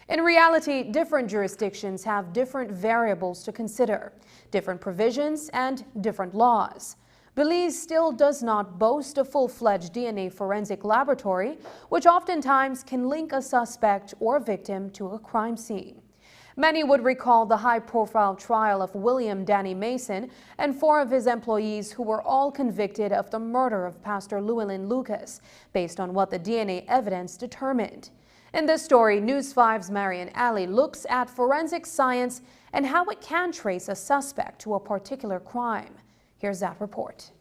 In reality, different jurisdictions have different variables to consider, different provisions and different laws. Belize still does not boast a full-fledged DNA forensic laboratory, which oftentimes can link a suspect or victim to a crime scene. Many would recall the high-profile trial of William Danny Mason and 4 of his employees who were all convicted of the murder of Pastor Llewellyn Lucas, based on what the DNA evidence determined. In this story, News 5's Marian Ali looks at forensic science and how it can trace a suspect to a particular crime. Here's that report.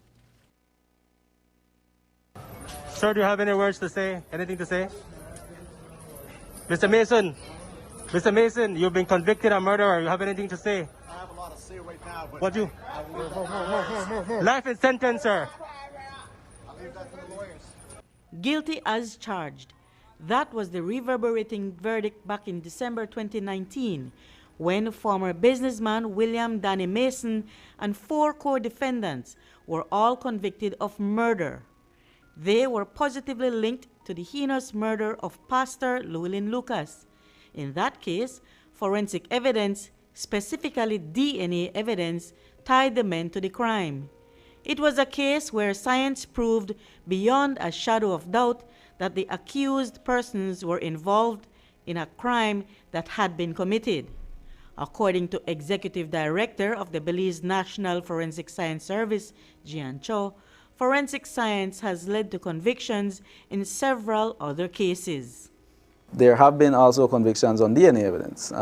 Sir, do you have any words to say? Anything to say? Mr. Mason. Mr. Mason, you've been convicted of murder. You have anything to say? I have a lot to say right now. But what you? Life is sentence, sir. I'll leave that to the lawyers. Guilty as charged. That was the reverberating verdict back in December 2019, when former businessman William Danny Mason and 4 co-defendants were all convicted of murder. They were positively linked to the heinous murder of Pastor Llewellyn Lucas. In that case, forensic evidence, specifically DNA evidence, tied the men to the crime. It was a case where science proved beyond a shadow of doubt that the accused persons were involved in a crime that had been committed. According to Executive Director of the Belize National Forensic Science Service, Jian Cho, forensic science has led to convictions in several other cases. There have been also convictions on DNA evidence.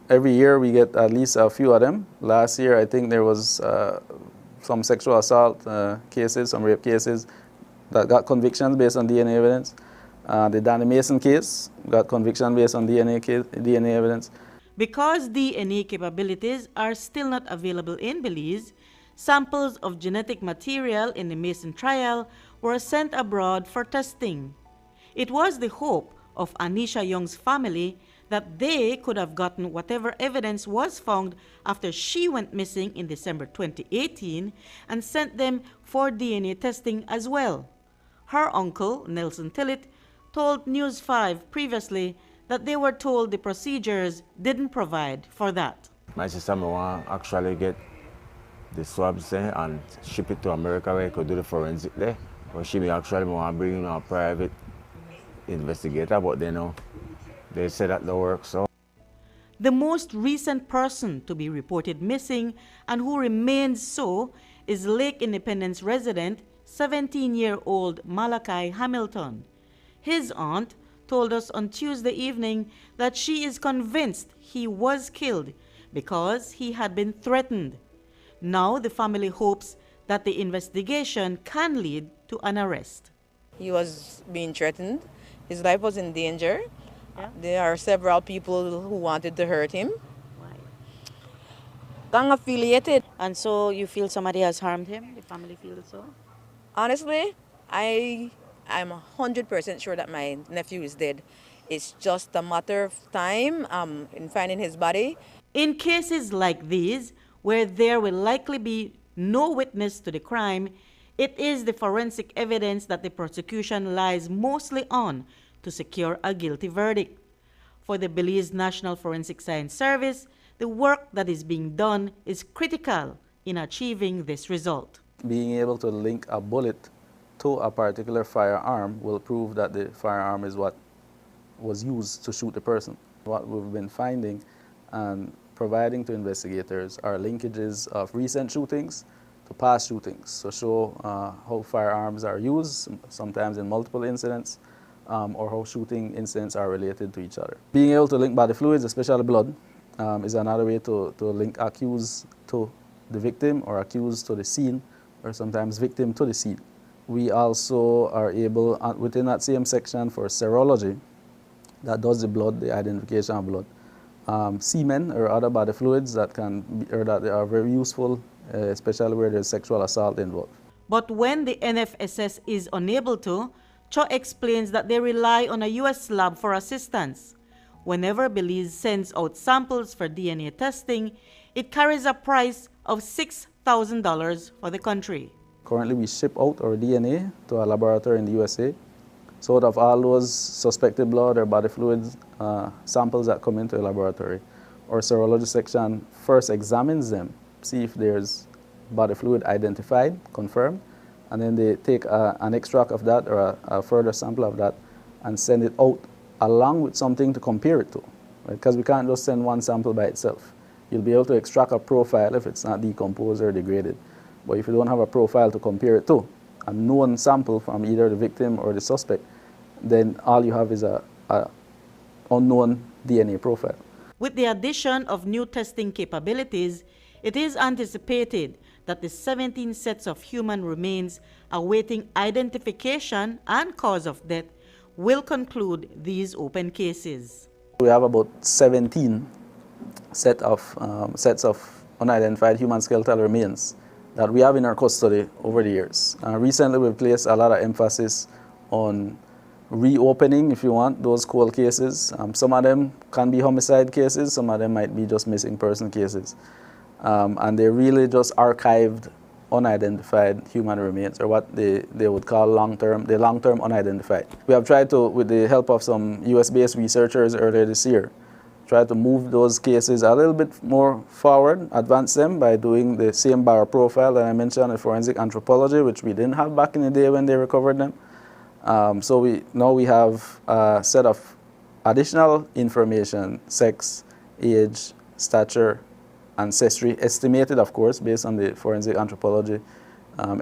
Every year we get at least a few of them. Last year I think there was some sexual assault cases, some rape cases that got convictions based on DNA evidence. The Danny Mason case got conviction based on DNA evidence. Because DNA capabilities are still not available in Belize, samples of genetic material in the Mason trial were sent abroad for testing. It was the hope of Anisha Young's family that they could have gotten whatever evidence was found after she went missing in December 2018 and sent them for DNA testing as well. Her uncle, Nelson Tillett, told News 5 previously that they were told the procedures didn't provide for that. My sister want actually get the swabs there and ship it to America where he could do the forensic there. But she may actually want to bring in a private investigator, but they said that the work, so. The most recent person to be reported missing and who remains so is Lake Independence resident, 17-year-old Malachi Hamilton. His aunt told us on Tuesday evening that she is convinced he was killed because he had been threatened. Now the family hopes that the investigation can lead to an arrest. He was being threatened. His life was in danger. Yeah. There are several people who wanted to hurt him. Why? Gang affiliated. And so you feel somebody has harmed him? The family feels so? Honestly, I'm 100% sure that my nephew is dead. It's just a matter of time in finding his body. In cases like these, where there will likely be no witness to the crime, it is the forensic evidence that the prosecution relies mostly on to secure a guilty verdict. For the Belize National Forensic Science Service, the work that is being done is critical in achieving this result. Being able to link a bullet to a particular firearm will prove that the firearm is what was used to shoot the person. What we've been finding and providing to investigators are linkages of recent shootings to past shootings to show how firearms are used, sometimes in multiple incidents, or how shooting incidents are related to each other. Being able to link body fluids, especially blood, is another way to link accused to the victim or accused to the scene, or sometimes victim to the scene. We also are able, within that same section for serology, that does the blood, the identification of blood, semen or other body fluids that can be, or that are very useful, especially where there's sexual assault involved. But when the NFSS is unable to, Cho explains that they rely on a U.S. lab for assistance. Whenever Belize sends out samples for DNA testing, it carries a price of $6,000 for the country. Currently, we ship out our DNA to a laboratory in the USA. So out of all those suspected blood or body fluids samples that come into the laboratory, our serology section first examines them, see if there's body fluid identified, confirmed, and then they take an extract of that or a further sample of that and send it out along with something to compare it to, right? Because we can't just send one sample by itself. You'll be able to extract a profile if it's not decomposed or degraded. But if you don't have a profile to compare it to, a known sample from either the victim or the suspect, then all you have is a unknown DNA profile. With the addition of new testing capabilities, it is anticipated that the 17 sets of human remains awaiting identification and cause of death will conclude these open cases. We have about 17 sets of unidentified human skeletal remains that we have in our custody over the years. Recently, we've placed a lot of emphasis on reopening, if you want, those cold cases. Some of them can be homicide cases, some of them might be just missing person cases. And they're really just archived, unidentified human remains, or what they would call long-term unidentified. We have tried to, with the help of some US-based researchers earlier this year, try to move those cases a little bit more forward, advance them by doing the same bioprofile that I mentioned in forensic anthropology, which we didn't have back in the day when they recovered them. So now we have a set of additional information: sex, age, stature, ancestry, estimated, of course, based on the forensic anthropology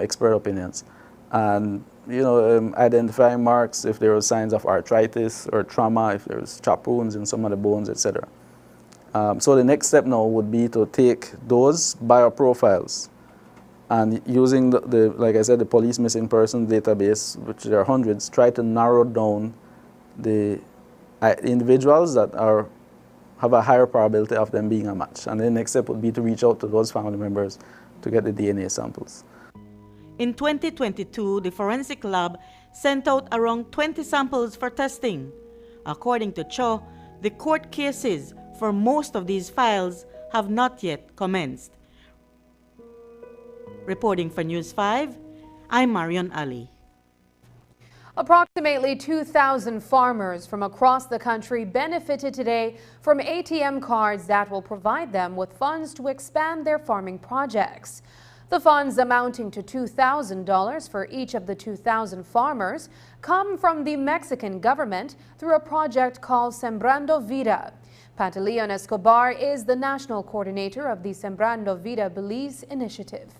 expert opinions, and identifying marks if there were signs of arthritis or trauma, if there was chop wounds in some of the bones, etc. So the next step now would be to take those bioprofiles and using like I said, the police missing person database, which there are hundreds, try to narrow down the individuals that have a higher probability of them being a match. And the next step would be to reach out to those family members to get the DNA samples. In 2022, the forensic lab sent out around 20 samples for testing. According to Cho, the court cases for most of these files have not yet commenced. Reporting for News 5, I'm Marion Ali. Approximately 2,000 farmers from across the country benefited today from ATM cards that will provide them with funds to expand their farming projects. The funds, amounting to $2,000 for each of the 2,000 farmers, come from the Mexican government through a project called Sembrando Vida. Pantaleon Escobar is the national coordinator of the Sembrando Vida Belize initiative.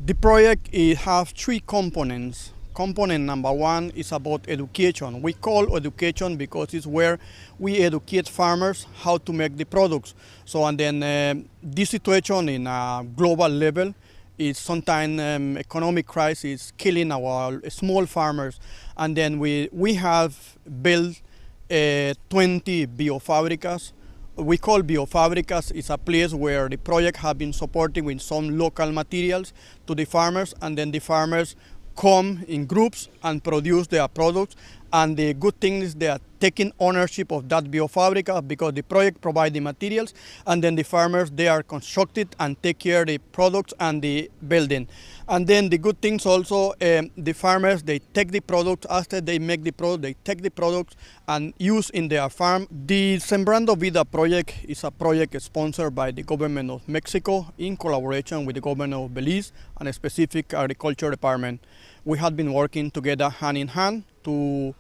The project has three components. Component number one is about education. We call education because it's where we educate farmers how to make the products. So, and then this situation in a global level is sometimes economic crisis killing our small farmers. And then we have built 20 biofabricas. We call biofabricas is a place where the project has been supporting with some local materials to the farmers, and then the farmers come in groups and produce their products, And the good thing is they are taking ownership of that biofabrica because the project provides the materials, and then the farmers, they are constructed and take care of the products and the building. And then the good things also, the farmers, they take the products, after they make the product, they take the products and use in their farm. The Sembrando Vida project is a project sponsored by the government of Mexico in collaboration with the government of Belize and a specific agriculture department. We have been working together hand in hand to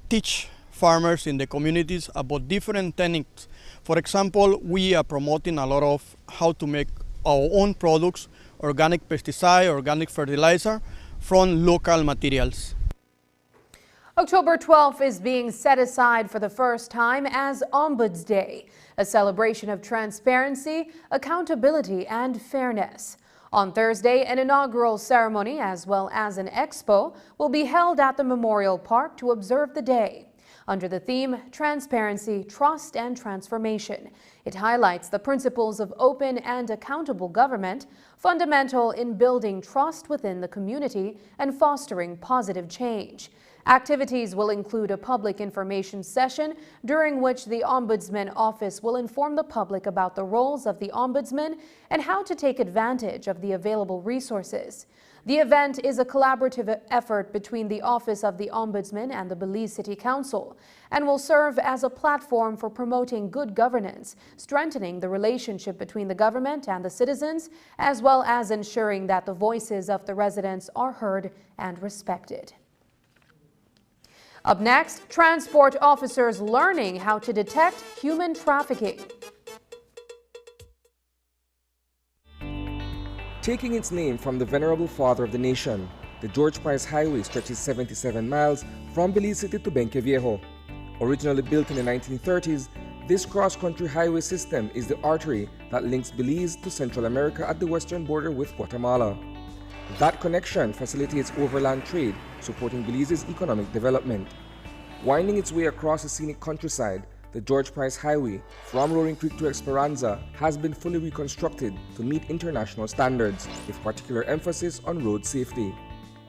teach farmers in the communities about different techniques. For example, we are promoting a lot of how to make our own products, organic pesticide, organic fertilizer from local materials. October 12th is being set aside for the first time as Ombuds Day, a celebration of transparency, accountability, and fairness. On Thursday, an inaugural ceremony as well as an expo will be held at the Memorial Park to observe the day. Under the theme, Transparency, Trust, and Transformation, it highlights the principles of open and accountable government, fundamental in building trust within the community and fostering positive change. Activities will include a public information session during which the Ombudsman Office will inform the public about the roles of the Ombudsman and how to take advantage of the available resources. The event is a collaborative effort between the Office of the Ombudsman and the Belize City Council and will serve as a platform for promoting good governance, strengthening the relationship between the government and the citizens, as well as ensuring that the voices of the residents are heard and respected. Up next, transport officers learning how to detect human trafficking. Taking its name from the venerable father of the nation, the George Price Highway stretches 77 miles from Belize City to Benqueviejo. Originally built in the 1930s, this cross-country highway system is the artery that links Belize to Central America at the western border with Guatemala. That connection facilitates overland trade, supporting Belize's economic development. Winding its way across the scenic countryside, the George Price Highway from Roaring Creek to Esperanza has been fully reconstructed to meet international standards, with particular emphasis on road safety.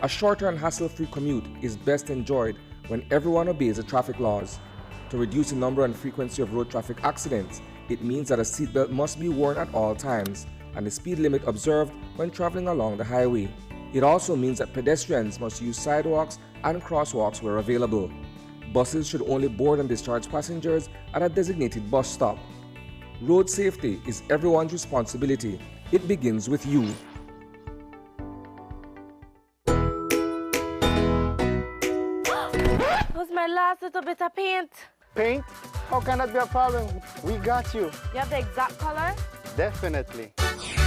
A shorter and hassle-free commute is best enjoyed when everyone obeys the traffic laws. To reduce the number and frequency of road traffic accidents, it means that a seatbelt must be worn at all times and the speed limit observed when traveling along the highway. It also means that pedestrians must use sidewalks and crosswalks where available. Buses should only board and discharge passengers at a designated bus stop. Road safety is everyone's responsibility. It begins with you. Who's my last little bit of paint? Paint? How can that be a problem? We got you. You have the exact color? Definitely.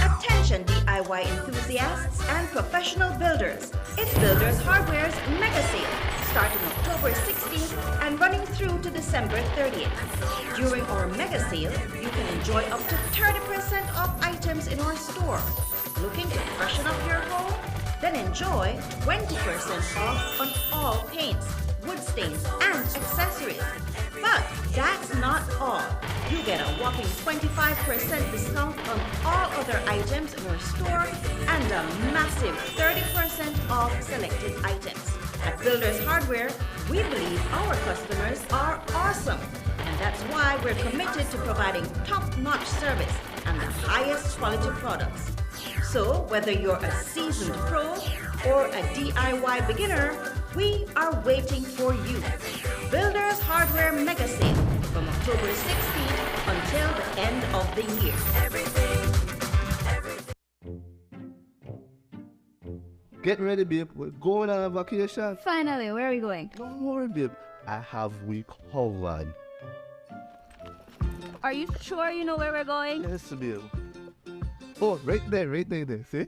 Attention DIY enthusiasts and professional builders. It's Builders Hardware's Mega Sale, starting October 16th and running through to December 30th. During our Mega Sale, you can enjoy up to 30% off items in our store. Looking to freshen up your home? Then enjoy 20% off on all paints, wood stains, and accessories. But that's not all. You get a whopping 25% discount on all other items in our store and a massive 30% off selected items. At Builders Hardware, we believe our customers are awesome. And that's why we're committed to providing top-notch service and the highest quality products. So whether you're a seasoned pro or a DIY beginner, we are waiting for you. Builders Hardware Mega Sale from October 16th until the end of the year. Get ready, babe. We're going on a vacation. Finally, where are we going? Don't worry, babe. I have we covered. Are you sure you know where we're going? Yes, babe. Oh, right there, see?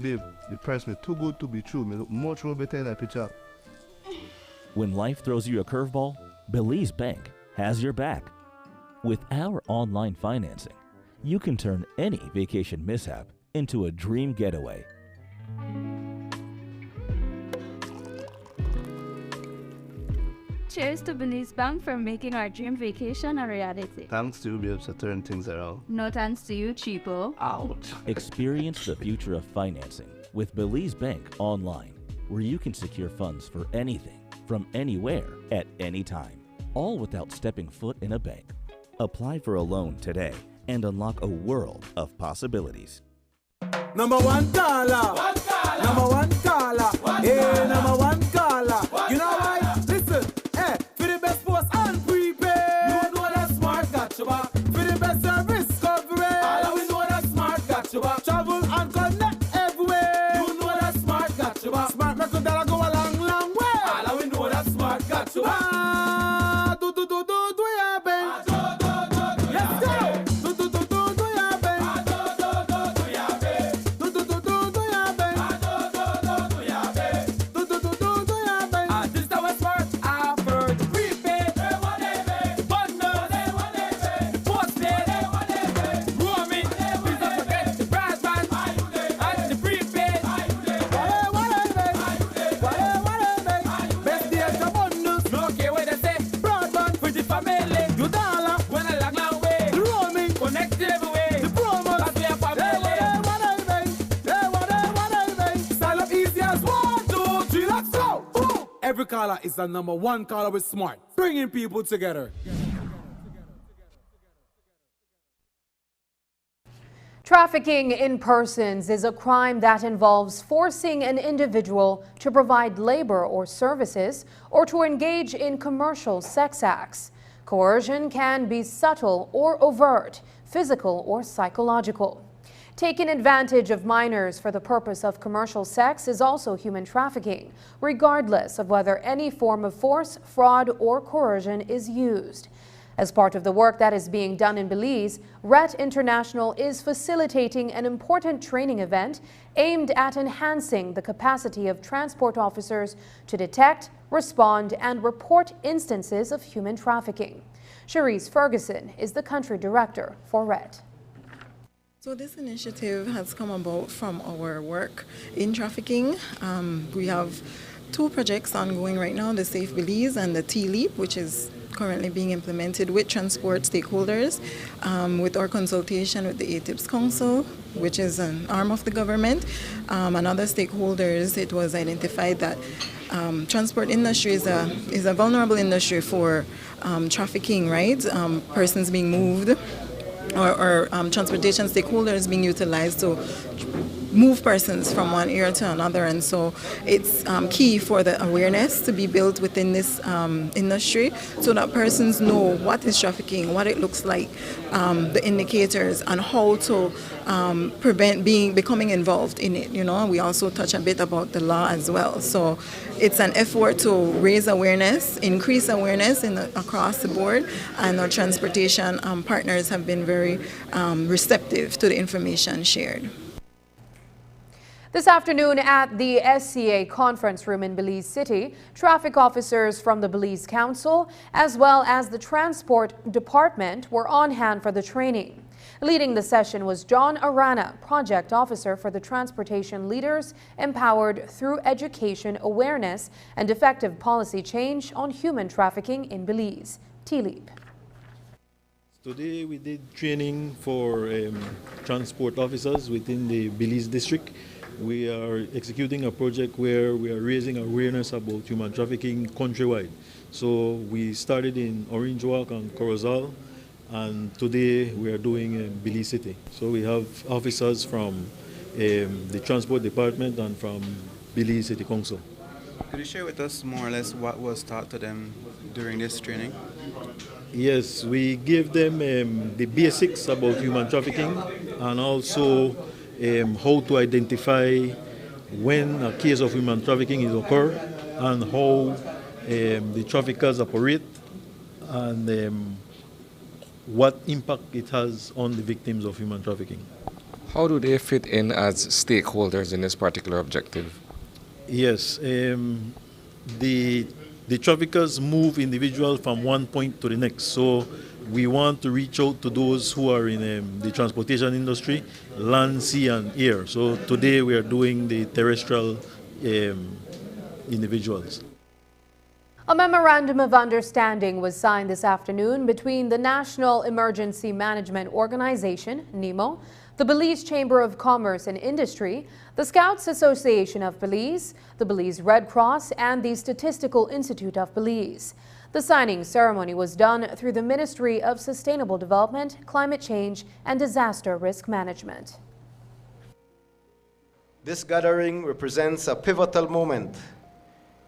Babe, the price me too good to be true. Me look much more better in that picture. When life throws you a curveball, Belize Bank has your back. With our online financing, you can turn any vacation mishap into a dream getaway. cheers to Belize Bank for making our dream vacation a reality. Thanks to you, be able to turn things around. No thanks to you, cheapo. Ouch. Experience the future of financing with Belize Bank online, where you can secure funds for anything, from anywhere, at any time, all without stepping foot in a bank. Apply for a loan today and unlock a world of possibilities. Number one caller. Number one caller. Hey, number one caller. You know why? Listen, hey, for the best post and prepaid. You know that smart got you back. For the best service coverage. All we know that smart got you back. Travel and connect everywhere. You know that smart got you back. Smart record that'll go a long, long way. All we know that smart got you back. Ah, do ya, Ben. Let's go. Do ya, Ben. This is our smart offer. The prepaid, the bundle, the postpaid, roaming, please don't forget the broadband and the prepaid. Best deals and bundles, no care what they say. Broadband for the family. You dollar when I long way. The roaming, connect everywhere. The promos, that's your family. Sign up easy as 1, 2, 3, let's go. Ooh. Every caller is the number one caller with smart, bringing people together. Trafficking in persons is a crime that involves forcing an individual to provide labor or services or to engage in commercial sex acts. Coercion can be subtle or overt, physical or psychological. Taking advantage of minors for the purpose of commercial sex is also human trafficking, regardless of whether any form of force, fraud, or coercion is used. As part of the work that is being done in Belize, RET International is facilitating an important training event aimed at enhancing the capacity of transport officers to detect, respond, and report instances of human trafficking. Cherise Ferguson is the country director for RET. So this initiative has come about from our work in trafficking. We have 2 projects ongoing right now, the Safe Belize and the T-Leap, which is currently being implemented with transport stakeholders, with our consultation with the ATIPS Council, which is an arm of the government, and other stakeholders. It was identified that transport industry is a vulnerable industry for trafficking, right? Persons being moved or transportation stakeholders being utilized to move persons from one area to another, and so it's key for the awareness to be built within this industry so that persons know what is trafficking, what it looks like, the indicators, and how to prevent becoming involved in it. You know, we also touch a bit about the law as well. So it's an effort to raise awareness, increase awareness across the board, and our transportation partners have been very receptive to the information shared. This afternoon at the SCA conference room in Belize City, traffic officers from the Belize Council as well as the Transport Department were on hand for the training. Leading the session was John Arana, project officer for the Transportation Leaders Empowered Through Education Awareness and Effective Policy Change on Human Trafficking in Belize. T-Leap. Today we did training for transport officers within the Belize district. We are executing a project where we are raising awareness about human trafficking countrywide. So we started in Orange Walk and Corozal, and today we are doing in Belize City. So we have officers from the Transport Department and from Belize City Council. Could you share with us more or less what was taught to them during this training? Yes, we give them the basics about human trafficking and also how to identify when a case of human trafficking is occur and how the traffickers operate and what impact it has on the victims of human trafficking. How do they fit in as stakeholders in this particular objective? Yes, the traffickers move individuals from one point to the next. So we want to reach out to those who are in the transportation industry, land, sea, and air. So today we are doing the terrestrial individuals. A memorandum of understanding was signed this afternoon between the National Emergency Management Organization, NEMO, the Belize Chamber of Commerce and Industry, the Scouts Association of Belize, the Belize Red Cross, and the Statistical Institute of Belize. The signing ceremony was done through the Ministry of Sustainable Development, Climate Change, and Disaster Risk Management. This gathering represents a pivotal moment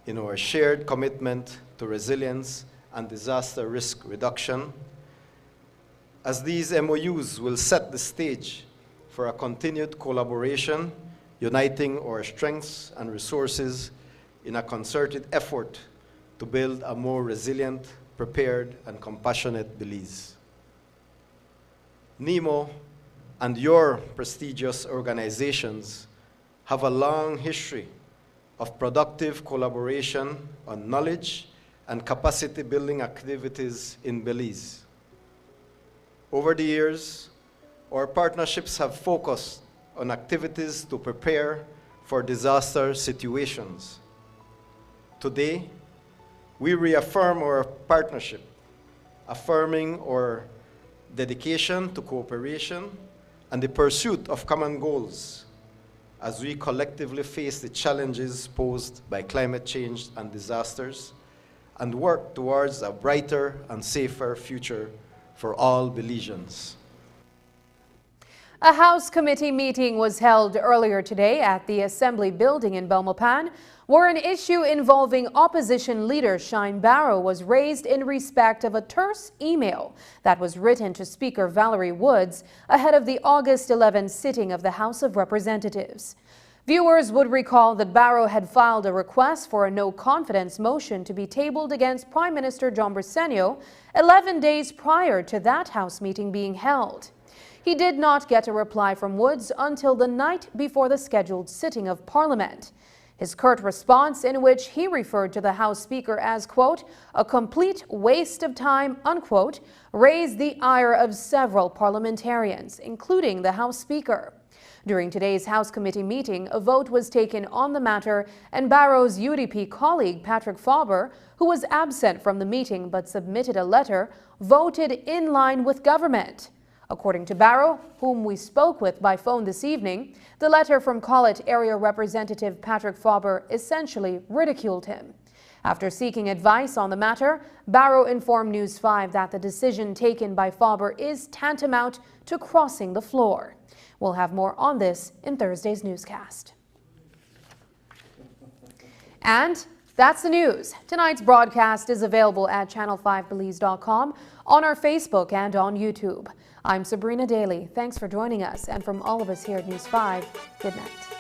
in our shared commitment to resilience and disaster risk reduction, as these MOUs will set the stage for a continued collaboration, uniting our strengths and resources in a concerted effort to build a more resilient, prepared, and compassionate Belize. NEMO and your prestigious organizations have a long history of productive collaboration on knowledge and capacity building activities in Belize. Over the years, our partnerships have focused on activities to prepare for disaster situations. Today, we reaffirm our partnership, affirming our dedication to cooperation and the pursuit of common goals as we collectively face the challenges posed by climate change and disasters and work towards a brighter and safer future for all Belizeans. A House committee meeting was held earlier today at the Assembly building in Belmopan, where an issue involving opposition leader Shine Barrow was raised in respect of a terse email that was written to Speaker Valerie Woods ahead of the August 11 sitting of the House of Representatives. Viewers would recall that Barrow had filed a request for a no-confidence motion to be tabled against Prime Minister John Briceño 11 days prior to that House meeting being held. He did not get a reply from Woods until the night before the scheduled sitting of Parliament. His curt response, in which he referred to the House Speaker as, quote, a complete waste of time, unquote, raised the ire of several parliamentarians, including the House Speaker. During today's House Committee meeting, a vote was taken on the matter, and Barrow's UDP colleague Patrick Faber, who was absent from the meeting but submitted a letter, voted in line with government. According to Barrow, whom we spoke with by phone this evening, the letter from Collet Area Representative Patrick Faber essentially ridiculed him. After seeking advice on the matter, Barrow informed News 5 that the decision taken by Faber is tantamount to crossing the floor. We'll have more on this in Thursday's newscast. And that's the news. Tonight's broadcast is available at channel5belize.com, on our Facebook and on YouTube. I'm Sabrina Daly. Thanks for joining us, and from all of us here at News 5, good night.